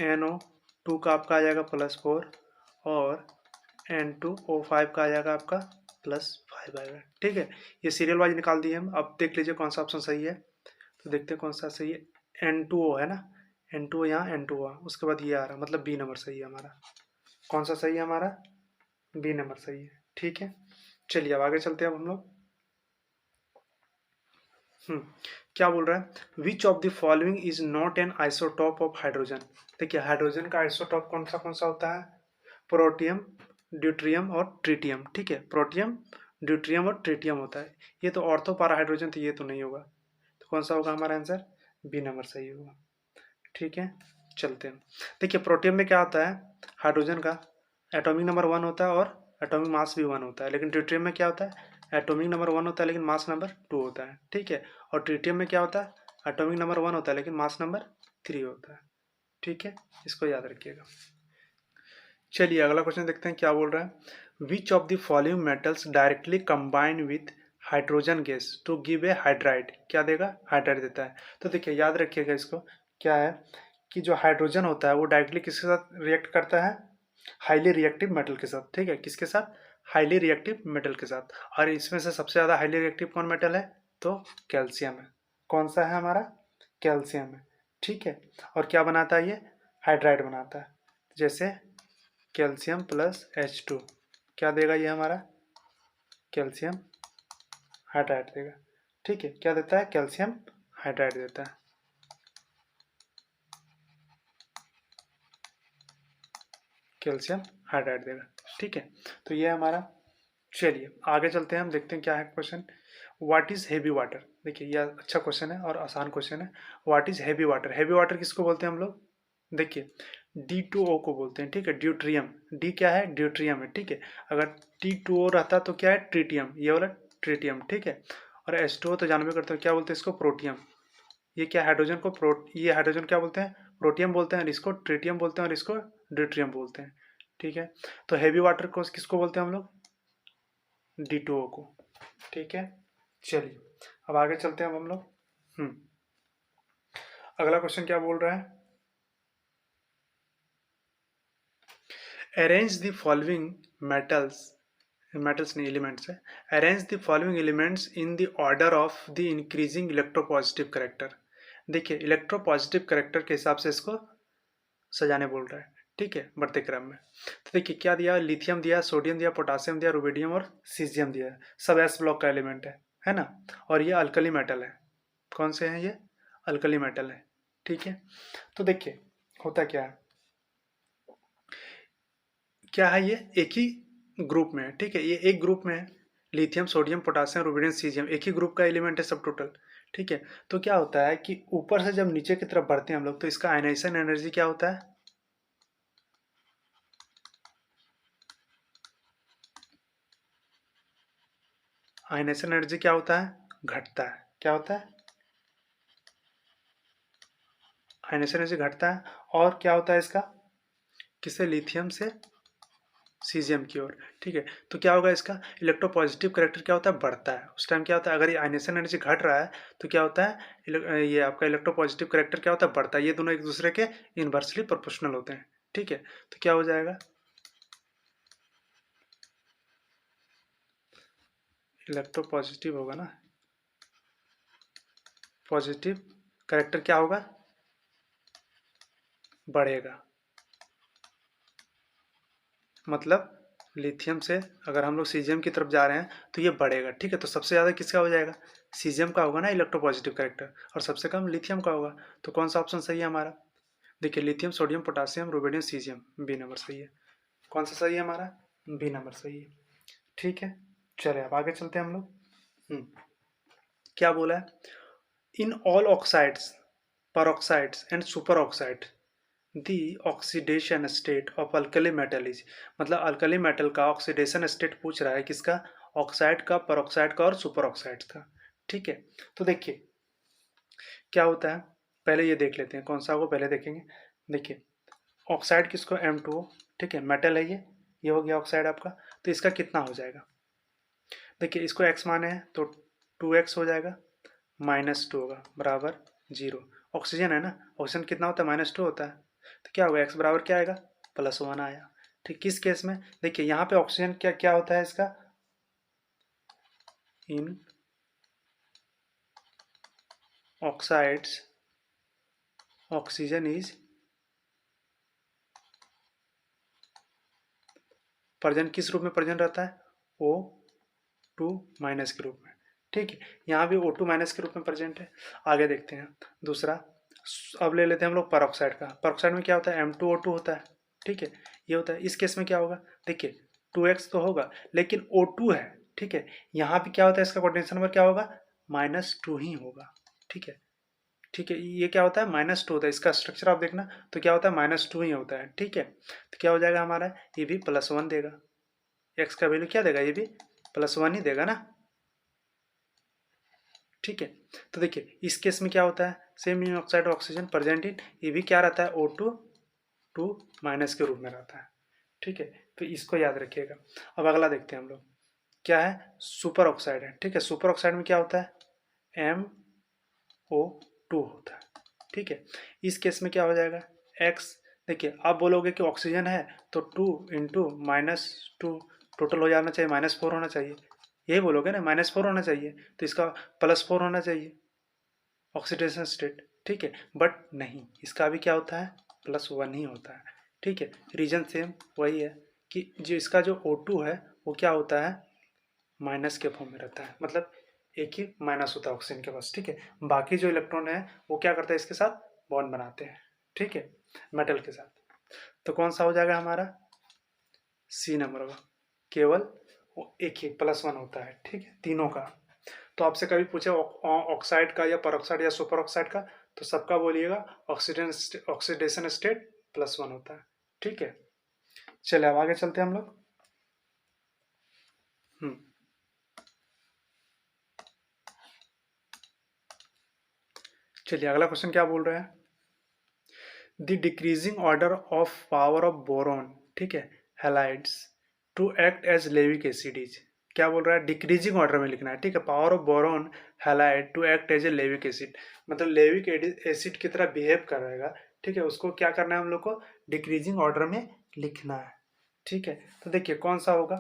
NO2 का आपका आ जाएगा +4 और N2O5 का आ जाएगा आपका +5 आएगा। ठीक है, ये सीरियल वाइज निकाल दिए हम। अब देख लीजिए कौन सा ऑप्शन सही है। तो देखते हैं कौन सा सही है। N2O है ना, N2O यहाँ, N2O उसके बाद ये आ रहा, मतलब बी नंबर सही है हमारा। कौन सा सही है हमारा, बी नंबर सही है। ठीक है, चलिए अब आगे चलते हैं अब हम लोग। क्या बोल रहा है, which of the following is not an isotope of hydrogen. देखिए हाइड्रोजन का आइसोटॉप कौन सा होता है, प्रोटियम, ड्यूट्रियम और ट्रिटियम। ठीक है, प्रोटियम, ड्यूट्रियम और ट्रिटियम होता है। ये तो ऑर्थो पारा हाइड्रोजन, तो ये तो नहीं होगा। तो कौन सा होगा हमारा आंसर, बी नंबर सही होगा। ठीक है, चलते हैं। देखिए प्रोटियम में क्या होता है, हाइड्रोजन का एटॉमिक नंबर 1 होता है और एटॉमिक मास भी 1 होता है। लेकिन ड्यूट्रियम में क्या होता है, एटॉमिक नंबर 1 होता है लेकिन मास नंबर 2 होता है। ठीक है, और ट्रिटियम में क्या होता है, एटॉमिक नंबर 1 होता है लेकिन मास नंबर 3 होता है। ठीक है, इसको याद रखिएगा। चलिए अगला क्वेश्चन देखते हैं क्या बोल रहा है, which of the following metals directly combine with hydrogen gas to give a hydride. क्या देगा, हाइड्राइड देता है। तो देखिए याद रखिएगा इसको, क्या है कि जो हाइड्रोजन होता है वो डायरेक्टली किसके साथ रिएक्ट करता है, हाईली रिएक्टिव मेटल के साथ। ठीक है, किसके साथ, हाईली रिएक्टिव मेटल के साथ। और इसमें से सबसे ज़्यादा हाईली रिएक्टिव कौन मेटल है, तो कैल्शियम है। कौन सा है हमारा, कैल्शियम है। ठीक है, और क्या बनाता है ये, हाइड्राइड बनाता है। जैसे कैल्शियम +H2 क्या देगा ये हमारा, कैल्शियम हाइड्राइड देगा। ठीक है, क्या देता है, कैल्शियम हाइड्राइड देता है। कैल्शियम हाइड्राइड देगा। ठीक है, तो ये हमारा। चलिए आगे चलते हैं, हम देखते हैं क्या है question. What is heavy water. देखिए यह अच्छा क्वेश्चन है और आसान क्वेश्चन है। What is heavy water, heavy water किसको बोलते हैं हम लोग, देखिए D2O को बोलते हैं। ठीक है, ड्यूट्रियम, डी क्या है, ड्यूट्रियम है। ठीक है, अगर T2O रहता तो क्या है, ट्रिटियम, ये वाला ट्रिटियम। ठीक है, और H2O तो जानबे करते हैं क्या बोलते हैं इसको, प्रोटियम। ये क्या हाइड्रोजन को ये हाइड्रोजन क्या बोलते हैं, प्रोटियम बोलते हैं, और इसको ट्रिटियम बोलते हैं, और इसको ड्यूट्रियम बोलते हैं। ठीक है, तो हैवी वाटर को किसको बोलते हैं हम लोग, D2O को। ठीक है, चलिए अब आगे चलते हैं अब हम लोग। अगला क्वेश्चन क्या बोल रहा है, arrange the following metals, metals नहीं एलिमेंट्स है। Arrange the following elements in the order of the increasing electropositive character. देखिए इलेक्ट्रोपॉजिटिव करेक्टर के हिसाब से इसको सजाने बोल रहा है। ठीक है, बढ़ते क्रम में। तो देखिए क्या दिया, लिथियम दिया, सोडियम दिया, पोटासियम दिया, रुबिडियम और सीजियम दिया। सब एस ब्लॉक का एलिमेंट है ना। और ये अल्कली मेटल है। कौन से हैं ये, अल्कली मेटल है। ठीक है, तो देखिए होता क्या है ये एक ही ग्रुप में है। ठीक है, ये एक ग्रुप में है, lithium, sodium, potassium, rubidium, caesium एक ही ग्रुप का एलिमेंट है सब टोटल। ठीक है, तो क्या होता है कि ऊपर से जब नीचे की तरफ बढ़ते हैं हम लोग तो इसका आयनाइजेशन एनर्जी क्या होता है, आयनाइजेशन एनर्जी क्या होता है, घटता है। क्या होता है, आयनाइजेशन एनर्जी घटता है। और क्या होता है इसका, किससे, लिथियम से सीजियम की ओर। ठीक है, तो क्या होगा इसका इलेक्ट्रोपॉजिटिव करेक्टर क्या होता है, बढ़ता है। उस टाइम क्या होता है, अगर ये आयनेशन एनर्जी घट रहा है तो क्या होता है, ये आपका इलेक्ट्रोपॉजिटिव करेक्टर क्या होता है, बढ़ता है। ये दोनों एक दूसरे के इनवर्सली प्रोपोर्शनल होते हैं। ठीक है, तो क्या हो जाएगा, इलेक्ट्रोपॉजिटिव होगा ना, पॉजिटिव करेक्टर क्या होगा, बढ़ेगा। मतलब लिथियम से अगर हम लोग सीजियम की तरफ जा रहे हैं तो ये बढ़ेगा। ठीक है, तो सबसे ज़्यादा किसका हो जाएगा, सीजियम का होगा ना इलेक्ट्रोपॉजिटिव करेक्टर, और सबसे कम लिथियम का होगा। तो कौन सा ऑप्शन सही है हमारा, देखिए lithium, sodium, potassium, rubidium, caesium, B number सही है। कौन सा सही है हमारा, बी नंबर सही है। ठीक है, चलिए अब आगे चलते हैं हम लोग। हम्म, क्या बोला है, in all oxides, peroxides and super oxide the oxidation state of alkali metal is. मतलब अल्कली मेटल का ऑक्सीडेशन स्टेट पूछ रहा है किसका, ऑक्साइड का, पेरोक्साइड का और सुपर ऑक्साइड का। ठीक है, तो देखिए क्या होता है पहले ये देख लेते हैं कौन सा होगा, पहले देखेंगे। देखिए ऑक्साइड किसको, M2O, ठीक है, मेटल है ये हो गया ऑक्साइड आपका। तो इसका कितना हो जाएगा, देखिए इसको x माने हैं तो 2x हो जाएगा, -2 होगा बराबर 0। ऑक्सीजन है ना, ऑक्सीजन कितना होता है, -2 होता है, तो क्या होगा x बराबर क्या आएगा, +1 आया। ठीक, किस केस में, देखिए यहाँ पे ऑक्सीजन क्या क्या होता है इसका, इन ऑक्साइड्स ऑक्सीजन इज प्रेजेंट, किस रूप में प्रेजेंट रहता है, O2- के रूप में। ठीक है, यहाँ भी O2- के रूप में प्रेजेंट है। आगे देखते हैं दूसरा, अब ले लेते हैं हम लोग परऑक्साइड का। परऑक्साइड में क्या होता है, M2O2 होता है, ठीक है, ये होता है। इस केस में क्या होगा, देखिए 2x तो होगा लेकिन O2 है, ठीक है, यहाँ भी क्या होता है, इसका कोऑर्डिनेशन नंबर क्या होगा, -2 ही होगा, ठीक है। ठीक है, ये क्या होता है, -2 होता है, इसका स्ट्रक्चर आप देखना तो क्या होता है, -2 ही होता है, ठीक है। तो क्या हो जाएगा हमारा, ये भी +1 देगा, एक्स का वैल्यू क्या देगा, ये भी +1 ही देगा ना, ठीक है। तो देखिए इस केस में क्या होता है, same in oxide oxygen present in, ये भी क्या रहता है, O2- के रूप में रहता है, ठीक है। तो इसको याद रखिएगा। अब अगला देखते हैं हम लोग, क्या है, सुपर ऑक्साइड है, ठीक है। सुपर ऑक्साइड में क्या होता है, MO2 होता है, ठीक है। इस केस में क्या हो जाएगा, एक्स, देखिए आप बोलोगे कि ऑक्सीजन है तो 2 × टोटल हो जाना चाहिए, -4 होना चाहिए, यही बोलोगे ना, -4 होना चाहिए, तो इसका +4 होना चाहिए ऑक्सीडेशन स्टेट, ठीक है। बट नहीं, इसका भी क्या होता है, +1 ही होता है, ठीक है। रीजन सेम वही है कि जो इसका जो O2 है वो क्या होता है, माइनस के फॉर्म में रहता है, मतलब एक ही माइनस होता है ऑक्सीजन के पास, ठीक है। बाकी जो इलेक्ट्रॉन है वो क्या करता है, इसके साथ बॉन्ड बनाते हैं, ठीक है, मेटल के साथ। तो कौन सा हो जाएगा हमारा, सी नंबर होगा, केवल वो एक ही +1 होता है, ठीक है, तीनों का। तो आपसे कभी पूछे ऑक्साइड का या परऑक्साइड या सुपर ऑक्साइड का, तो सबका बोलिएगा ऑक्सीडेशन स्टेट +1 होता है, ठीक है। चलिए अब आगे चलते हैं हम लोग। हम्म चलिए अगला क्वेश्चन क्या बोल रहा है, the decreasing order of power of boron, ठीक है, halides to act as Lewis acid is, क्या बोल रहा है, डिक्रीजिंग ऑर्डर में लिखना है, ठीक है। Power of boron halide to act as a Lewis acid, मतलब लेविक एसिड की तरह बिहेव करेगा, ठीक है, उसको क्या करना है हम लोग को, डिक्रीजिंग ऑर्डर में लिखना है, ठीक है। तो देखिए कौन सा होगा,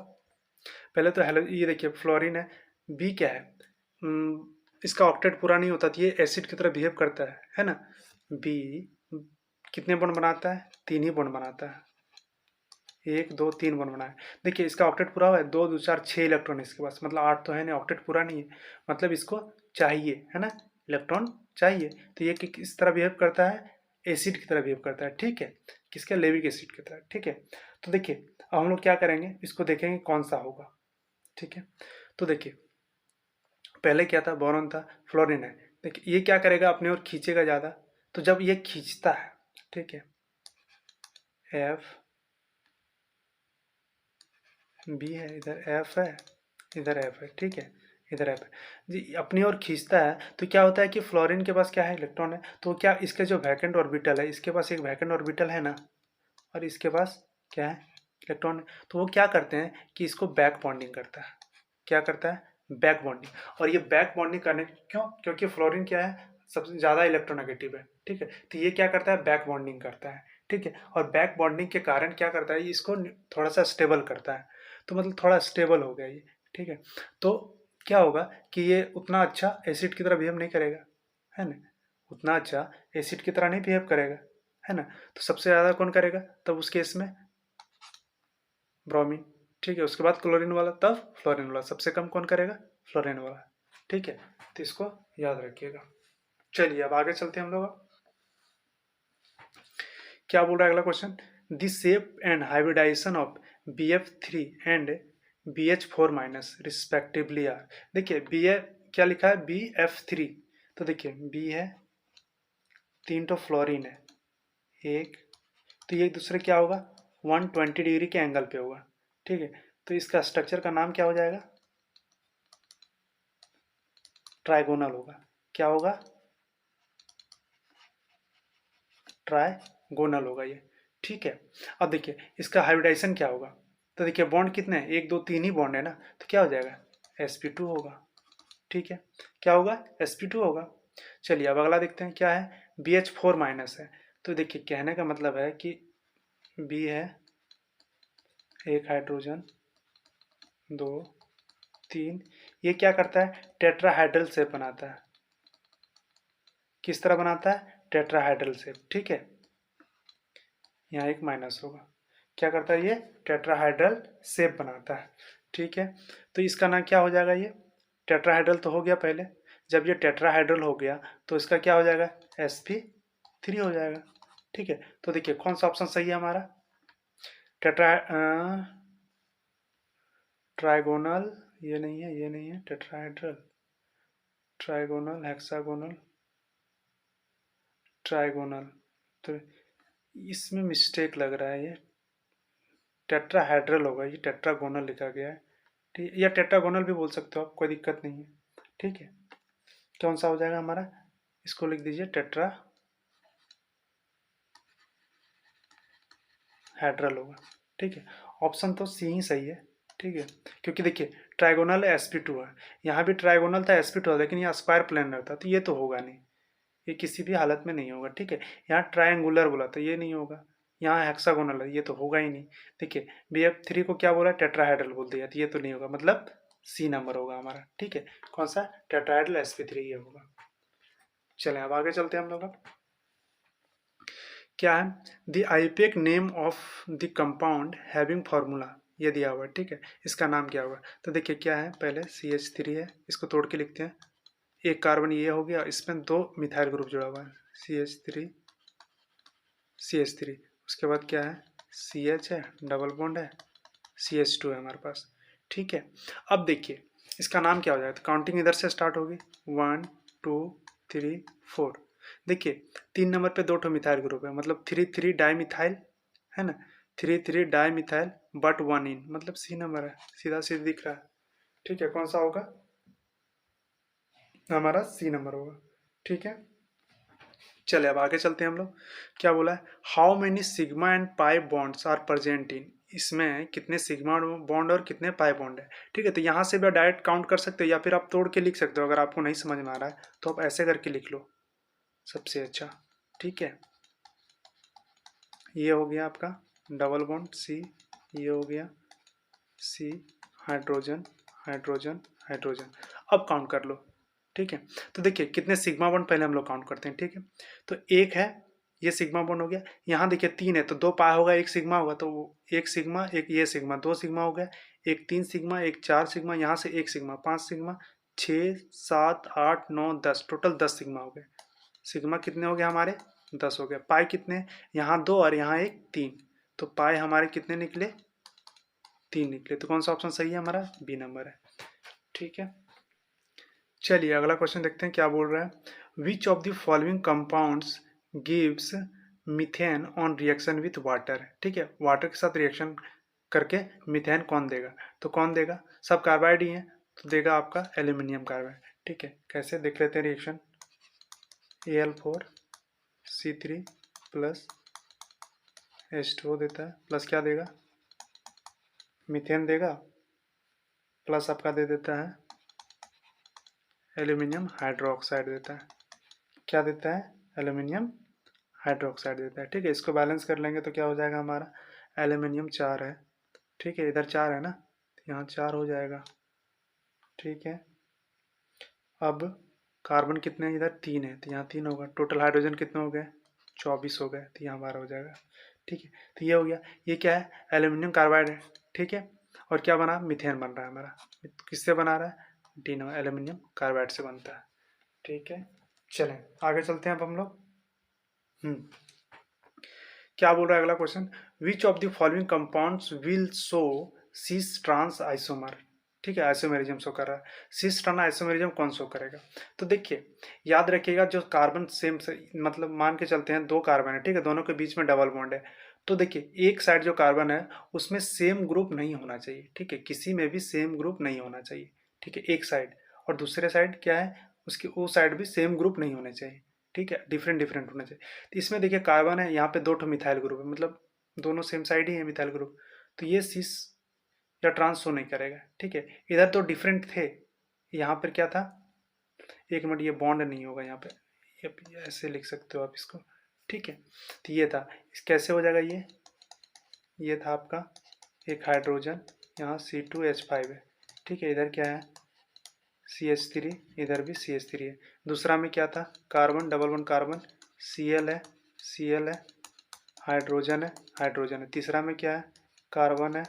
पहले तो हेलो, ये देखिए फ्लोरीन है, बी क्या है, इसका ऑक्टेट पूरा नहीं होता तो ये एसिड की तरह बिहेव करता है ना। बी कितने बॉन्ड बनाता है, 3 ही बॉन्ड बनाता है, 1 2 3 बॉन्ड बनाया। देखिए इसका ऑक्टेट पूरा हुआ है, 2 2 4 6 इलेक्ट्रॉन इसके पास, मतलब 8 तो है नहीं, ऑक्टेट पूरा नहीं है, मतलब इसको चाहिए है ना, इलेक्ट्रॉन चाहिए। तो ये किस तरह बिहेव करता है, एसिड की तरह बिहेव करता है, ठीक है, किसका, लेविक एसिड की तरह, ठीक है। तो देखिए अब हम लोग क्या करेंगे, इसको देखेंगे कौन सा होगा, ठीक है। तो देखिए पहले क्या था, बोरॉन था, फ्लोरीन है, देखिए ये क्या करेगा, अपने ओर खींचेगा ज़्यादा, तो जब ये खींचता है, ठीक है, एफ बी है, इधर एफ है, इधर एफ है, ठीक है, इधर एफ है जी, अपनी ओर खींचता है तो क्या होता है कि फ्लोरीन के पास क्या है, इलेक्ट्रॉन है, तो क्या इसके जो वैकेंट ऑर्बिटल है, इसके पास एक वैकेंट ऑर्बिटल है ना, और इसके पास क्या है, इलेक्ट्रॉन है, तो वो क्या करते हैं कि इसको बैक बॉन्डिंग करता है, क्या करता है, बैक बॉन्डिंग। और ये बैक बॉन्डिंग करने क्यों, क्योंकि फ्लोरीन क्या है, सबसे ज़्यादा इलेक्ट्रोनेगेटिव है, ठीक है, तो ये क्या करता है, बैक बॉन्डिंग करता है, ठीक है। और बैक बॉन्डिंग के कारण क्या करता है, ये इसको थोड़ा सा स्टेबल करता है, तो मतलब थोड़ा स्टेबल हो गया ये, ठीक है। तो क्या होगा कि ये उतना अच्छा एसिड की तरह बिहेव नहीं करेगा, है ना, उतना अच्छा एसिड की तरह नहीं बिहेव करेगा, है ना। तो सबसे ज़्यादा कौन करेगा, तब उस केस में ब्रोमीन, ठीक है, उसके बाद क्लोरीन वाला, तब फ्लोरीन वाला, सबसे कम कौन करेगा, फ्लोरीन वाला, ठीक है। तो इसको याद रखिएगा। चलिए अब आगे चलते हैं हम लोग, क्या बोल रहा है अगला question, the shape and hybridisation of BF3 and BH4- respectively are, देखिए बी ए क्या लिखा है, BF3, तो देखिए बी है, 3 तो फ्लोरीन है, एक, तो ये दूसरे क्या होगा, 120 डिग्री के एंगल पे होगा, ठीक है। तो इसका स्ट्रक्चर का नाम क्या हो जाएगा, ट्राइगोनल होगा, क्या होगा, ट्राइगोनल होगा ये, ठीक है। अब देखिए इसका हाइब्रिडाइजेशन क्या होगा, तो देखिए बॉन्ड कितने हैं, 1 2 3 ही बॉन्ड है ना, तो क्या हो जाएगा, sp2 होगा, ठीक है। क्या होगा, sp2 होगा। चलिए अब अगला देखते हैं क्या है, BH4 माइनस है। तो देखिए कहने का मतलब है कि B है, एक हाइड्रोजन, 2 3, ये क्या करता है, टेट्राहाइड्रल शेप बनाता है। किस तरह बनाता है, टेट्राहाइड्रल शेप, ठीक है। यहाँ एक माइनस होगा, क्या करता है ये, टेट्राहाइड्रल शेप बनाता है, ठीक है। तो इसका नाम क्या हो जाएगा, ये टेट्राहाइड्रल तो हो गया पहले, जब ये टेट्राहाइड्रल हो गया तो इसका क्या हो जाएगा, sp3 हो जाएगा, ठीक है। तो देखिए कौन सा ऑप्शन सही है हमारा, टेट्रा ट्राइगोनल, ये नहीं है, ये नहीं है, टेट्राहाइड्रल, ट्राइगोनल, हेक्सागोनल, ट्राइगोनल, तो इसमें मिस्टेक लग रहा है, ये टेट्राहाइड्रल होगा, ये टेट्रागोनल लिखा गया है, ठीक, या टेट्रागोनल भी बोल सकते हो आप, कोई दिक्कत नहीं है, ठीक है। कौन सा हो जाएगा हमारा, इसको लिख दीजिए टेट्राहाइड्रल होगा, ठीक है। ऑप्शन तो सी ही सही है, ठीक है, क्योंकि देखिए ट्राइगोनल sp2 है, यहाँ भी ट्राइगोनल था sp2 था, लेकिन यहाँ स्क्वायर प्लेनर था, तो ये तो होगा नहीं, ये किसी भी हालत में नहीं होगा, ठीक है। यहाँ ट्रायंगुलर बोला तो ये नहीं होगा, यहाँ हेक्सागोनल है, ये तो होगा ही नहीं। देखिए BF3 को क्या बोला, टेट्राहाइड्रल बोल दिया, तो ये तो नहीं होगा, मतलब सी नंबर होगा हमारा, ठीक है। कौन सा, टेट्राहाइड्रल sp3 ये होगा। चलें अब आगे चलते हैं हम लोग, अब क्या है, the IUPAC name of the compound having formula, ये दिया हुआ है, ठीक है। इसका नाम क्या होगा, तो देखिए क्या है, पहले CH3 है, इसको तोड़ के लिखते हैं, एक कार्बन ये हो गया, इसमें 2 मिथाइल ग्रुप जुड़ा हुआ है, CH3, उसके बाद क्या है, CH है, डबल बॉन्ड है, CH2 है हमारे पास, ठीक है। अब देखिए इसका नाम क्या हो जाएगा, तो काउंटिंग इधर से स्टार्ट होगी, 1 2 3 4, देखिए 3 नंबर पे 2 मिथाइल ग्रुप है, मतलब 3 डाई मिथाइल है ना, 3 डाई मिथाइल बट 1 इन, मतलब सी नंबर है, सीधा सीधा दिख रहा है, ठीक है। कौन सा होगा हमारा, सी नंबर होगा, ठीक है। चले अब आगे चलते हैं हम लोग, क्या बोला है, how many sigma and pi bonds are present in, इसमें कितने सिग्मा बॉन्ड और कितने पाई बॉन्ड है, ठीक है। तो यहाँ से भी आप डायरेक्ट काउंट कर सकते हो, या फिर आप तोड़ के लिख सकते हो, अगर आपको नहीं समझ में आ रहा है तो आप ऐसे करके लिख लो, सबसे अच्छा, ठीक है। ये हो गया आपका डबल बॉन्ड सी, ये हो गया सी, हाइड्रोजन हाइड्रोजन हाइड्रोजन, अब काउंट कर लो, ठीक है। तो देखिए कितने सिग्मा बॉन्ड पहले हम लोग काउंट करते हैं, ठीक है। तो एक है, ये सिग्मा बॉन्ड हो गया, यहाँ देखिए 3 है, तो 2 पाई होगा, 1 सिग्मा होगा, तो एक सिग्मा, एक ये सिग्मा, 2 सिग्मा हो गया, एक 3 सिग्मा, एक 4 सिग्मा, यहाँ से 1 सिग्मा, 5 सिग्मा, 6 7 8 9 10, टोटल 10 सिग्मा हो गए। सिग्मा कितने हो गए हमारे, 10 हो गए। पाई कितने, यहाँ 2 और यहाँ एक 3, तो पाई हमारे कितने निकले, 3 निकले। तो कौन सा ऑप्शन सही है हमारा, बी नंबर है, ठीक है। चलिए अगला क्वेश्चन देखते हैं क्या बोल रहा है, which of the following compounds gives methane on reaction with water, ठीक है, वाटर के साथ रिएक्शन करके मीथेन कौन देगा, तो कौन देगा, सब कार्बाइड ही है, तो देगा आपका एल्यूमिनियम कार्बाइड, ठीक है। कैसे देख लेते हैं रिएक्शन, Al4C3 प्लस H2O देता है, प्लस क्या देगा, मीथेन देगा, प्लस आपका दे देता है एल्यूमिनियम हाइड्रोक्साइड देता है, क्या देता है, एल्यूमिनियम हाइड्रोक्साइड देता है, ठीक है। इसको बैलेंस कर लेंगे तो क्या हो जाएगा हमारा, एल्यूमिनियम 4 है, ठीक है, इधर 4 है ना, तो यहाँ 4 हो जाएगा, ठीक है। अब कार्बन कितने हैं, इधर 3 है, तो यहाँ 3 होगा, टोटल हाइड्रोजन कितने हो गए, 24 हो गए, तो यहाँ 12 हो जाएगा, ठीक है। तो ये हो गया, ये क्या है, एल्यूमिनियम कार्बाइड है, ठीक है। और क्या बना, मीथेन बन रहा है हमारा, किससे बना रहा है, डी एल्यूमिनियम कार्बाइड से बनता है, ठीक है। चलें आगे चलते हैं अब हम लोग, क्या बोल रहा है अगला question, which of the following compounds will show cis trans isomer, ठीक है, आइसोमेरिज्म शो कर रहा है, सिस ट्रांस आइसोमेरिज्म कौन शो करेगा, तो देखिए याद रखिएगा, जो कार्बन सेम से मतलब मान के चलते हैं 2 कार्बन है, ठीक है, दोनों के बीच में डबल बॉन्ड है, तो देखिए एक साइड जो कार्बन है उसमें सेम ग्रुप नहीं होना चाहिए, ठीक है, किसी में भी सेम ग्रुप नहीं होना चाहिए, ठीक है, एक साइड, और दूसरे साइड क्या है, उसकी वो साइड भी सेम ग्रुप नहीं होने चाहिए, ठीक है, डिफरेंट डिफरेंट होना चाहिए। तो इसमें देखिए कार्बन है, यहाँ पे दो ठो मिथाइल ग्रुप है, मतलब दोनों सेम साइड ही है मिथाइल ग्रुप, तो ये सिस या ट्रांस शो नहीं करेगा, ठीक है। इधर तो डिफरेंट थे, यहाँ पर क्या था, एक मिनट, ये बॉन्ड नहीं होगा यहाँ पे, ये ऐसे लिख सकते हो आप इसको, ठीक है। तो ये था, इस कैसे हो जाएगा, ये था आपका एक हाइड्रोजन, यहाँ C2H5 है, ठीक है। इधर क्या है, CH3, इधर भी CH3 है। दूसरा में क्या था, carbon, double one carbon, Cl है, Cl है, हाइड्रोजन है, हाइड्रोजन है। तीसरा में क्या है, कार्बन है,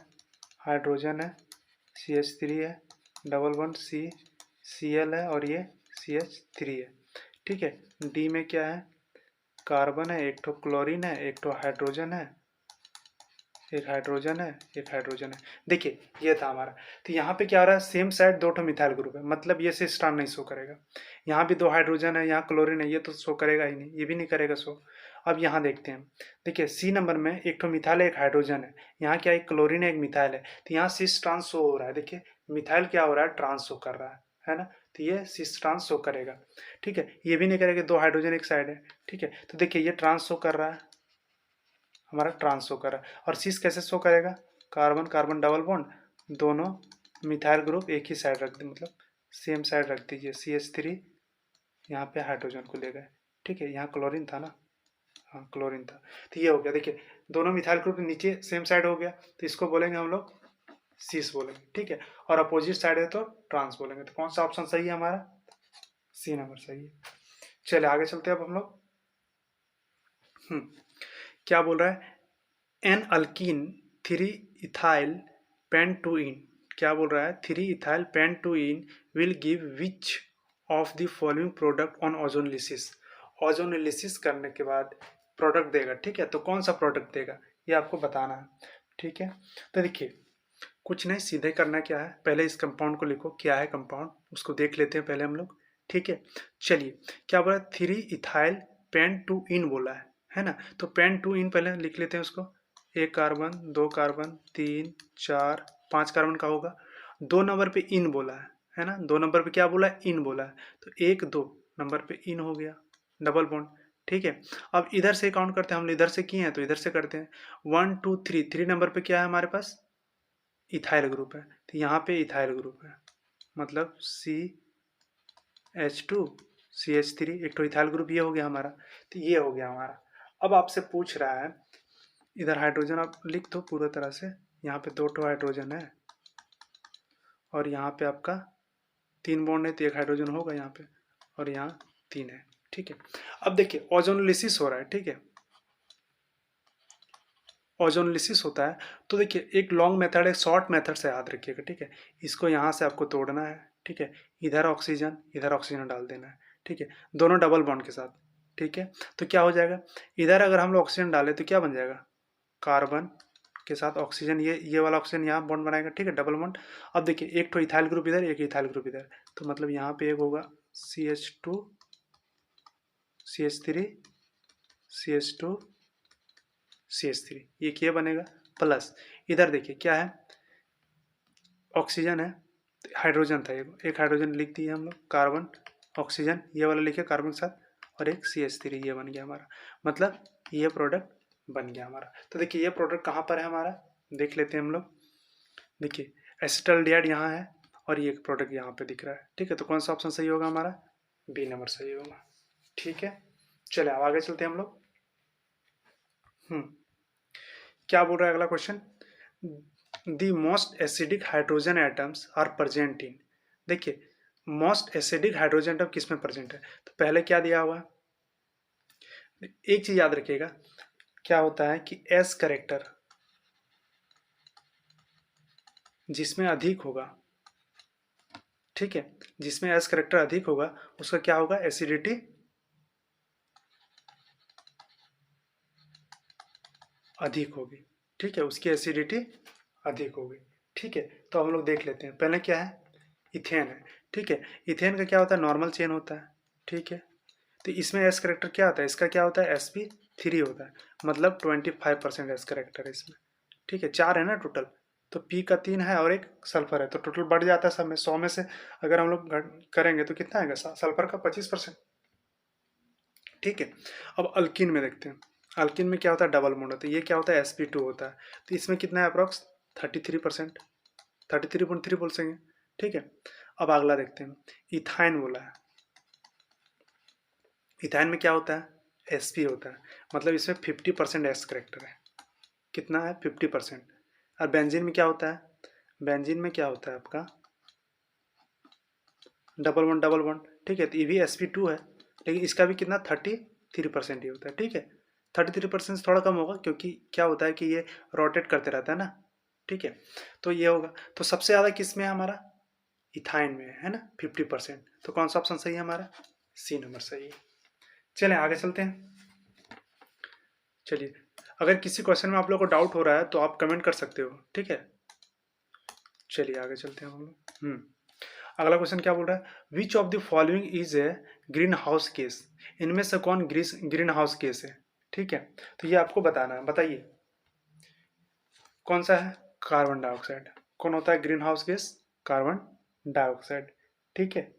हाइड्रोजन है, CH3 है, डबल वन Cl है, और ये CH3 है, ठीक है। डी में क्या है, कार्बन है, एक ठो क्लोरीन है, एक ठो हाइड्रोजन है, एक हाइड्रोजन है, एक हाइड्रोजन है। देखिए ये था हमारा। तो यहाँ पे क्या हो रहा है, सेम साइड दो ठो मिथाइल ग्रुप है, मतलब ये से स्टार नहीं शो करेगा। यहाँ भी दो हाइड्रोजन है, यहाँ क्लोरीन है, ये तो शो करेगा ही नहीं, ये भी नहीं करेगा शो। अब यहाँ देखते हैं, देखिए सी नंबर में एक ठो मिथाइल है, एक हाइड्रोजन है, यहाँ क्या एक क्लोरीन है, एक मिथाइल है, तो यहाँ सिस ट्रांस शो हो रहा है। देखिए मिथाइल क्या हो रहा है, ट्रांस शो कर रहा है ना, तो ये सिस ट्रांस शो करेगा, ठीक है। ये भी नहीं करेगा, दो हाइड्रोजन एक साइड है, ठीक है। तो देखिए ये ट्रांस शो कर रहा है, हमारा ट्रांस शो कर रहा है। और सिस कैसे शो करेगा, कार्बन कार्बन डबल बॉन्ड, दोनों मिथाइल ग्रुप एक ही साइड रख दे, मतलब सेम साइड रख दीजिए, CH3 यहाँ पे हाइड्रोजन को ले गए, ठीक है। यहाँ क्लोरीन था ना, हाँ क्लोरीन था, तो ये हो गया। देखिए दोनों मिथाइल ग्रुप नीचे सेम साइड हो गया, तो इसको बोलेंगे हम लोग सिस बोलेंगे, ठीक है। और अपोजिट साइड है तो ट्रांस बोलेंगे। तो कौन सा ऑप्शन सही है हमारा, सी नंबर सही है। चले आगे चलते हैं अब हम लोग। क्या बोल रहा है, an alkene three ethyl pentyne, क्या बोल रहा है, three ethyl pentyne will give which of the following product on ozonolysis. Ozonolysis करने के बाद प्रोडक्ट देगा, ठीक है। तो कौन सा प्रोडक्ट देगा ये आपको बताना है, ठीक है। तो देखिए कुछ नहीं, सीधे करना क्या है, पहले इस कंपाउंड को लिखो, क्या है कंपाउंड उसको देख लेते हैं पहले हम लोग, ठीक है। चलिए क्या बोला, थ्री इथाइल पेंटुइन बोला है ना। तो पेंटुइन पहले लिख लेते हैं उसको, एक कार्बन, दो कार्बन, तीन, चार, पांच कार्बन का होगा। दो नंबर पे इन बोला है ना, दो नंबर पे क्या बोला है, इन बोला है, तो एक दो नंबर पे इन हो गया, डबल बॉन्ड, ठीक है। अब इधर से काउंट करते हैं, हम इधर से किए हैं तो इधर से करते हैं, one two three, three number पे क्या है हमारे पास, इथाइल ग्रुप है, तो यहाँ पे इथाइल ग्रुप है, मतलब CH2CH3, एक तो इथाइल ग्रुप ये हो गया हमारा, तो ये हो गया हमारा। अब आपसे पूछ रहा है, इधर हाइड्रोजन आप लिख दो पूरा तरह से, यहाँ पे दो ठो हाइड्रोजन है, और यहाँ पे आपका तीन बॉन्ड है, तो एक हाइड्रोजन होगा यहाँ पे, और यहाँ तीन है, ठीक है। अब देखिए ओजोनलिसिस हो रहा है, ठीक है, ओजोनलिसिस होता है। तो देखिए एक लॉन्ग मेथड है, शॉर्ट मेथड से याद रखिएगा, ठीक है। इसको यहाँ से आपको तोड़ना है, ठीक है, इधर ऑक्सीजन डाल देना है, ठीक है, दोनों डबल बॉन्ड के साथ, ठीक है। तो क्या हो जाएगा, इधर अगर हम लोग ऑक्सीजन डालें तो क्या बन जाएगा, कार्बन के साथ ऑक्सीजन, ये वाला ऑक्सीजन यहाँ बॉन्ड बनाएगा, ठीक है, डबल बॉन्ड। अब देखिए एक तो इथाइल ग्रुप इधर, एक इथाइल ग्रुप इधर, तो मतलब यहाँ पे एक होगा CH2 CH3 CH2 CH3, ये क्या बनेगा, प्लस इधर देखिए क्या है, ऑक्सीजन है, हाइड्रोजन था, एक हाइड्रोजन लिख दिए हम लोग, कार्बन ऑक्सीजन ये वाला लिखे कार्बन के साथ, और एक CH3, ये बन गया हमारा, मतलब ये प्रोडक्ट बन गया हमारा। तो देखिए ये प्रोडक्ट कहाँ पर है हमारा, देख लेते हैं हम लोग। देखिए एसिटाल्डिहाइड यहाँ है, और ये एक प्रोडक्ट यहाँ पे दिख रहा है, ठीक है। तो कौन सा ऑप्शन सही होगा हमारा, बी नंबर सही होगा, ठीक है। चले अब आगे चलते हैं हम लोग। क्या बोल रहा है अगला question, the most acidic hydrogen atoms are present in, देखिए मोस्ट एसिडिक हाइड्रोजन एटम किस में प्रेजेंट है, तो पहले क्या दिया हुआ है, एक चीज याद रखिएगा, क्या होता है कि एस करेक्टर जिसमें अधिक होगा, ठीक है, जिसमें एस करेक्टर अधिक होगा उसका क्या होगा, एसिडिटी अधिक होगी, ठीक है, उसकी एसिडिटी अधिक होगी, ठीक है। तो हम लोग देख लेते हैं, पहले क्या है, इथेन है, ठीक है। इथेन का क्या होता है, नॉर्मल चेन होता है, ठीक है। तो इसमें एस करेक्टर क्या होता है, इसका क्या होता है, sp3 होता है, मतलब 25% एस करेक्टर है इसमें, ठीक है। चार है ना टोटल, तो पी का तीन है और एक सल्फर है, तो टोटल बढ़ जाता है सब में, 100 में से अगर हम लोग करेंगे तो कितना आएगा, सल्फर का 25%, ठीक है। अब अल्किन में देखते हैं, अल्किन में क्या होता है, डबल बॉन्ड होता है, ये क्या होता है, sp2 होता है। तो इसमें कितना है अप्रॉक्स 33%, 33.3 बोल सकेंगे, ठीक है। अब अगला देखते हैं, इथाइन बोला है। इथाइन में क्या होता है, sp होता है, मतलब इसमें 50% एस करेक्टर है, कितना है 50%। और बेंजीन में क्या होता है, बेंजीन में क्या होता है आपका डबल वन डबल वन, ठीक है। तो ये भी sp2 है, लेकिन इसका भी कितना 33% ही होता है, ठीक है। 33% से थोड़ा कम होगा, क्योंकि क्या होता है कि ये रोटेट करते रहता है ना, ठीक है। तो ये होगा, तो सबसे ज़्यादा किस में है हमारा, इथाइन में है ना 50%। तो कौन सा ऑप्शन सही है हमारा, सी नंबर सही है। चलें आगे चलते हैं। चलिए, अगर किसी क्वेश्चन में आप लोग को डाउट हो रहा है तो आप कमेंट कर सकते हो, ठीक है। चलिए आगे चलते हैं हम लोग। अगला क्वेश्चन क्या बोल रहा है, which of the following is a green house case, इनमें से कौन ग्रीन हाउस केस है, ठीक है। तो ये आपको बताना है, बताइए कौन सा है, कार्बन डाइऑक्साइड। कौन होता है green house gas, carbon dioxide, ठीक है।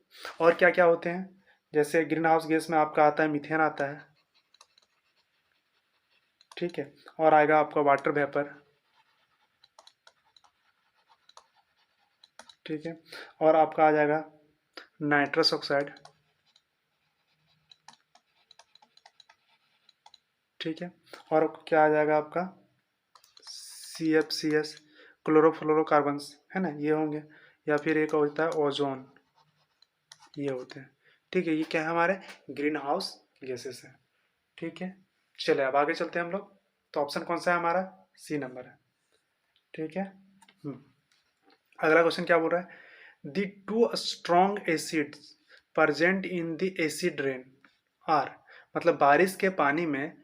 और क्या क्या होते हैं, जैसे ग्रीन हाउस गैस में आपका आता है मीथेन आता है, ठीक है। और आएगा आपका वाटर वेपर, ठीक है। और आपका आ जाएगा नाइट्रस ऑक्साइड, ठीक है। और क्या आ जाएगा आपका CFCS, क्लोरोफ्लोरोकार्बन्स, है ना, ये होंगे। या फिर एक होता है ओजोन, ये होते हैं, ठीक है। ये क्या है, हमारे ग्रीन हाउस गैसेस है, ठीक है। चलिए अब आगे चलते हैं हम लोग। तो ऑप्शन कौन सा है हमारा, सी नंबर है, ठीक है। अगला क्वेश्चन क्या बोल रहा है, the two strong acids present in the acid rain are, मतलब बारिश के पानी में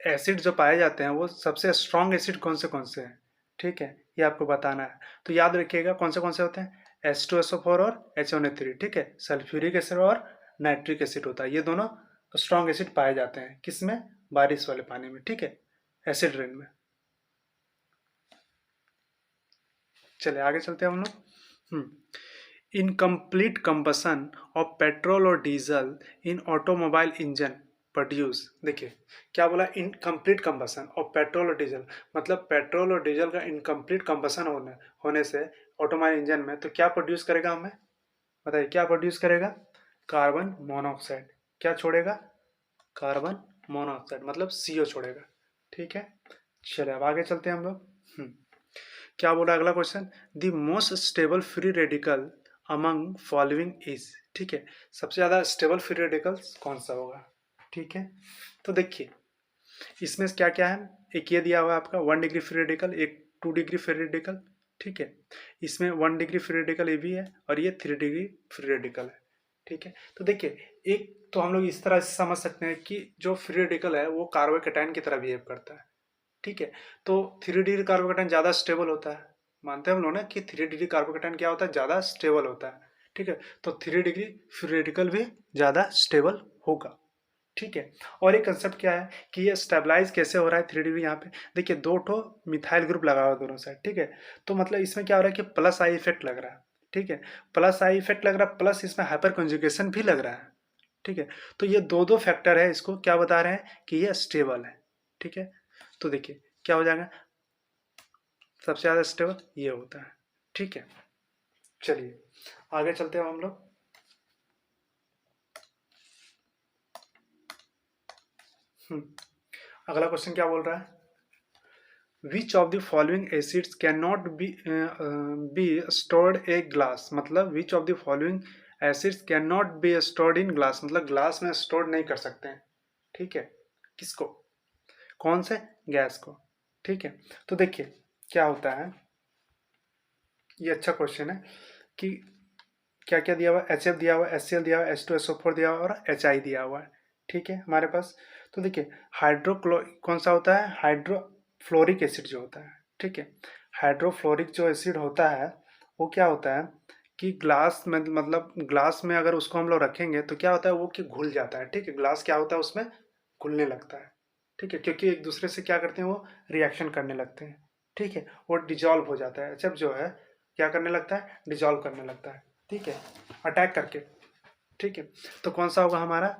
एसिड जो पाए जाते हैं वो सबसे स्ट्रॉन्ग एसिड कौन से हैं, ठीक है। ये आपको बताना है। तो याद रखिएगा कौन से होते हैं, H2SO4 और HNO3, ठीक है। सल्फ्यूरिक एसिड और नाइट्रिक एसिड होता है, ये दोनों स्ट्रॉन्ग एसिड पाए जाते हैं किसमें, बारिश वाले पानी में, ठीक है, एसिड रेन में। चलिए आगे चलते हैं हम लोग। इनकम्प्लीट कंबसन ऑफ पेट्रोल और डीजल इन ऑटोमोबाइल इंजन प्रोड्यूस, देखिए क्या बोला, इनकम्प्लीट कंबसन ऑफ पेट्रोल और डीजल, मतलब पेट्रोल और डीजल का इनकम्प्लीट कंबसन होने से ऑटोमोबाइल इंजन में तो क्या प्रोड्यूस करेगा हमें, बताइए क्या प्रोड्यूस करेगा, कार्बन मोनोऑक्साइड। क्या छोड़ेगा, कार्बन मोनोऑक्साइड, मतलब CO छोड़ेगा, ठीक है। चलिए अब आगे चलते हैं हम लोग। क्या बोला अगला question, the most stable free radical among following is, ठीक है। सबसे ज़्यादा स्टेबल फ्री रेडिकल कौन सा होगा, ठीक है। तो देखिए इसमें क्या क्या है, एक ये दिया हुआ है आपका 1 डिग्री फ्री रेडिकल, एक 2 डिग्री फ्री रेडिकल, ठीक है। इसमें 1 डिग्री फ्री रेडिकल ये भी है, और ये 3 डिग्री फ्री रेडिकल है, ठीक है। तो देखिए एक तो हम लोग इस तरह से समझ सकते हैं कि जो फ्री रेडिकल है वो कार्बोकैटायन की तरह बिहेव करता है, ठीक है। तो 3 डिग्री कार्बोकैटायन ज़्यादा स्टेबल होता है, मानते हैं हम लोग ना कि 3 डिग्री कार्बोकैटायन क्या होता है, ज़्यादा स्टेबल होता है, ठीक है। तो 3 डिग्री फ्री रेडिकल भी ज़्यादा स्टेबल होगा, ठीक है। और एक कंसेप्ट क्या है कि ये स्टेबलाइज कैसे हो रहा है 3 डिग्री, यहाँ पे देखिए दो ठो मिथाइल ग्रुप लगा हुआ दोनों साइड, ठीक है। तो मतलब इसमें क्या हो रहा है कि प्लस आई इफेक्ट लग रहा है, ठीक है। प्लस आई इफेक्ट लग रहा है, प्लस इसमें हाइपर कंजुगेशन भी लग रहा है, ठीक है। तो ये दो फैक्टर है, इसको क्या बता रहे हैं कि ये स्टेबल है, ठीक है। तो देखिए क्या हो जाएगा, सबसे ज़्यादा स्टेबल ये होता है, ठीक है। चलिए आगे चलते हैं हम लोग। अगला क्वेश्चन क्या बोल रहा है, which of the following acids can not be stored a glass, मतलब which of the following acids can not be stored in glass, मतलब ग्लास में स्टोर नहीं कर सकते हैं, ठीक है। किसको, कौन से गैस को, ठीक है। तो देखिए क्या होता है, ये अच्छा क्वेश्चन है कि क्या क्या दिया हुआ है, HF दिया हुआ है, HCl दिया हुआ है, H2SO4 दिया हुआ है और HI दिया हुआ है, ठीक है हमारे पास। तो देखिए हाइड्रोक्लो कौन सा होता है, हाइड्रोफ्लोरिक एसिड जो होता है, ठीक है। हाइड्रोफ्लोरिक जो एसिड होता है वो क्या होता है कि ग्लास में, मतलब ग्लास में अगर उसको हम लोग रखेंगे तो क्या होता है वो कि घुल जाता है, ठीक है। ग्लास क्या होता है उसमें घुलने लगता है, ठीक है, क्योंकि एक दूसरे से क्या करते हैं वो रिएक्शन करने लगते हैं, ठीक है। वो डिजॉल्व हो जाता है, जब जो है क्या करने लगता है, डिजॉल्व करने लगता है, ठीक है, अटैक करके, ठीक है। तो कौन सा होगा हमारा,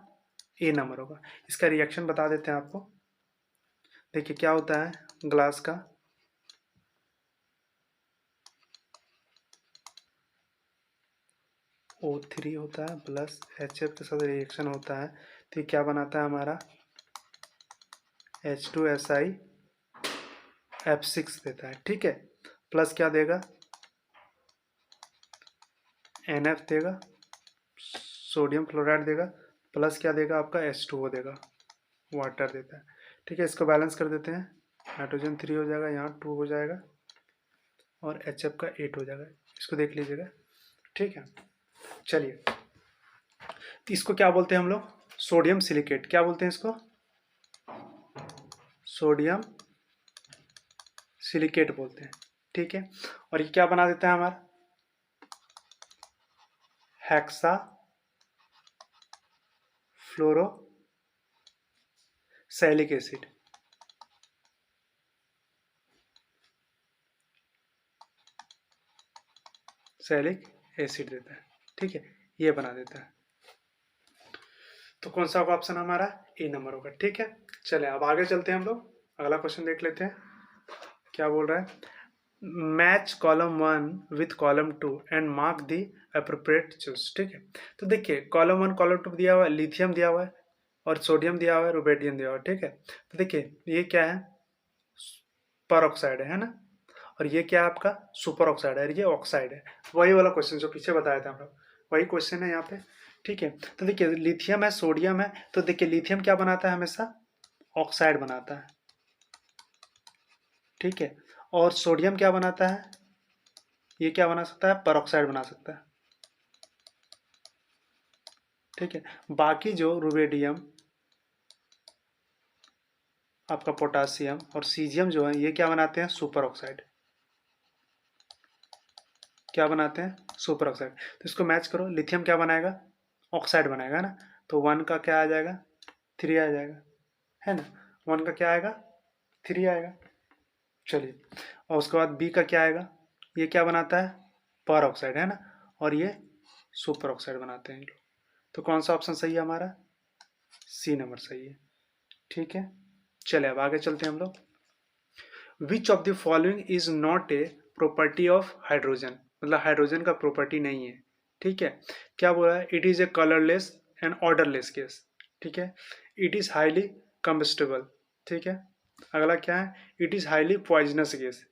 ए नंबर होगा। इसका रिएक्शन बता देते हैं आपको। देखिए क्या होता है, ग्लास का O3 होता है प्लस HF के साथ रिएक्शन होता है, तो ये क्या बनाता है हमारा H2SiF6 देता है, ठीक है। प्लस क्या देगा, NF देगा, सोडियम क्लोराइड देगा, प्लस क्या देगा आपका H2O देगा, वाटर देता है, ठीक है। इसको बैलेंस कर देते हैं, नाइट्रोजन 3 हो जाएगा, यहाँ 2 हो जाएगा और HF का 8 हो जाएगा। इसको देख लीजिएगा, ठीक है। चलिए, तो इसको क्या बोलते हैं हम लोग, सोडियम सिलिकेट, क्या बोलते हैं इसको, सोडियम सिलिकेट बोलते हैं, ठीक है। और ये क्या बना देता है हमारा हेक्सा फ्लोरो सैलिक एसिड, सैलिक एसिड देता है, ठीक है, ये बना देता है। तो कौन सा होगा ऑप्शन हमारा, ए नंबर होगा, ठीक है। चले अब आगे चलते हैं हम लोग, अगला क्वेश्चन देख लेते हैं क्या बोल रहा है। Match column 1 with column 2 and mark the appropriate choose, ठीक है। तो देखिए कॉलम 1 कॉलम 2 दिया हुआ है, लिथियम दिया हुआ है और सोडियम दिया हुआ है, रुबेडियम दिया हुआ है, ठीक है। तो देखिए ये क्या है, पर ऑक्साइड है ना, और ये क्या है आपका सुपर ऑक्साइड है, ये ऑक्साइड है। वही वाला क्वेश्चन जो पीछे बताया था हम लोग, वही क्वेश्चन है यहाँ पे, ठीक है। तो देखिए लिथियम है, सोडियम है, तो देखिए लिथियम क्या बनाता है, हमेशा ऑक्साइड बनाता है, ठीक है। और सोडियम क्या बनाता है, ये क्या बना सकता है, परऑक्साइड बना सकता है, ठीक है। बाकी जो रुबेडियम, आपका पोटासियम और सीजियम जो है, ये क्या बनाते हैं, सुपर ऑक्साइड, क्या बनाते हैं, सुपर ऑक्साइड। तो इसको मैच करो, लिथियम क्या बनाएगा, ऑक्साइड बनाएगा ना, तो 1 का क्या आ जाएगा, 3 आ जाएगा, है ना। 1 का क्या आएगा, 3 आएगा। चलिए, और उसके बाद बी का क्या आएगा, ये क्या बनाता है, पर ऑक्साइड, है ना, और ये सुपर ऑक्साइड बनाते हैं ये लोग। तो कौन सा ऑप्शन सही है हमारा, सी नंबर सही है, ठीक है। चलिए अब आगे चलते हैं हम लोग। विच of the following is not a property of hydrogen, मतलब हाइड्रोजन का प्रॉपर्टी नहीं है, ठीक है। क्या बोला है, it is a colourless and odourless gas, ठीक है। इट इज हाईली कंबस्टेबल, ठीक है। अगला क्या है, it is highly poisonous gas,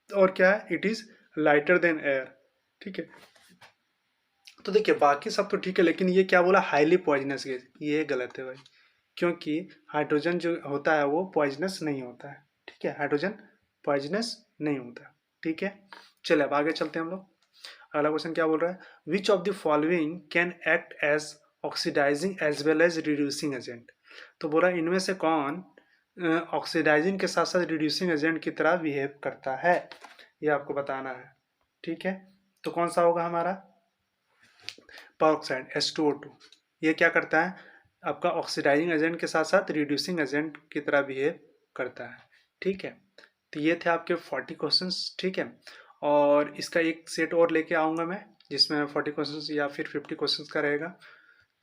और क्या है, it is lighter than air, ठीक है। तो देखिए बाकी सब तो ठीक है, लेकिन ये क्या बोला, हाईली पॉइजनस गैस, ये गलत है भाई, क्योंकि हाइड्रोजन जो होता है वो पॉइजनस नहीं होता है, ठीक है। हाइड्रोजन पॉइजनस नहीं होता, ठीक है। चलिए अब आगे चलते हैं हम लोग। अगला क्वेश्चन क्या बोल रहा है, which of the following can act as oxidising as well as reducing agent. तो बोला इनमें से कौन ऑक्सीडाइजिंग के साथ साथ रिड्यूसिंग एजेंट की तरह बिहेव करता है, ये आपको बताना है, ठीक है। तो कौन सा होगा हमारा, परऑक्साइड H2O2, ये क्या करता है, आपका ऑक्सीडाइजिंग एजेंट के साथ साथ रिड्यूसिंग एजेंट की तरह बिहेव करता है, ठीक है। तो ये थे आपके 40 क्वेश्चंस, ठीक है। और इसका एक सेट और लेके आऊँगा मैं, जिसमें 40 क्वेश्चंस या फिर 50 क्वेश्चंस का रहेगा।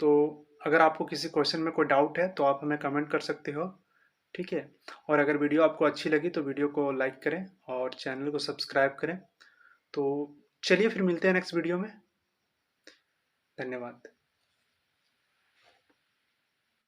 तो अगर आपको किसी क्वेश्चन में कोई डाउट है तो आप हमें कमेंट कर सकते हो, ठीक है। और अगर वीडियो आपको अच्छी लगी तो वीडियो को लाइक करें और चैनल को सब्सक्राइब करें। तो चलिए फिर मिलते हैं नेक्स्ट वीडियो में, धन्यवाद।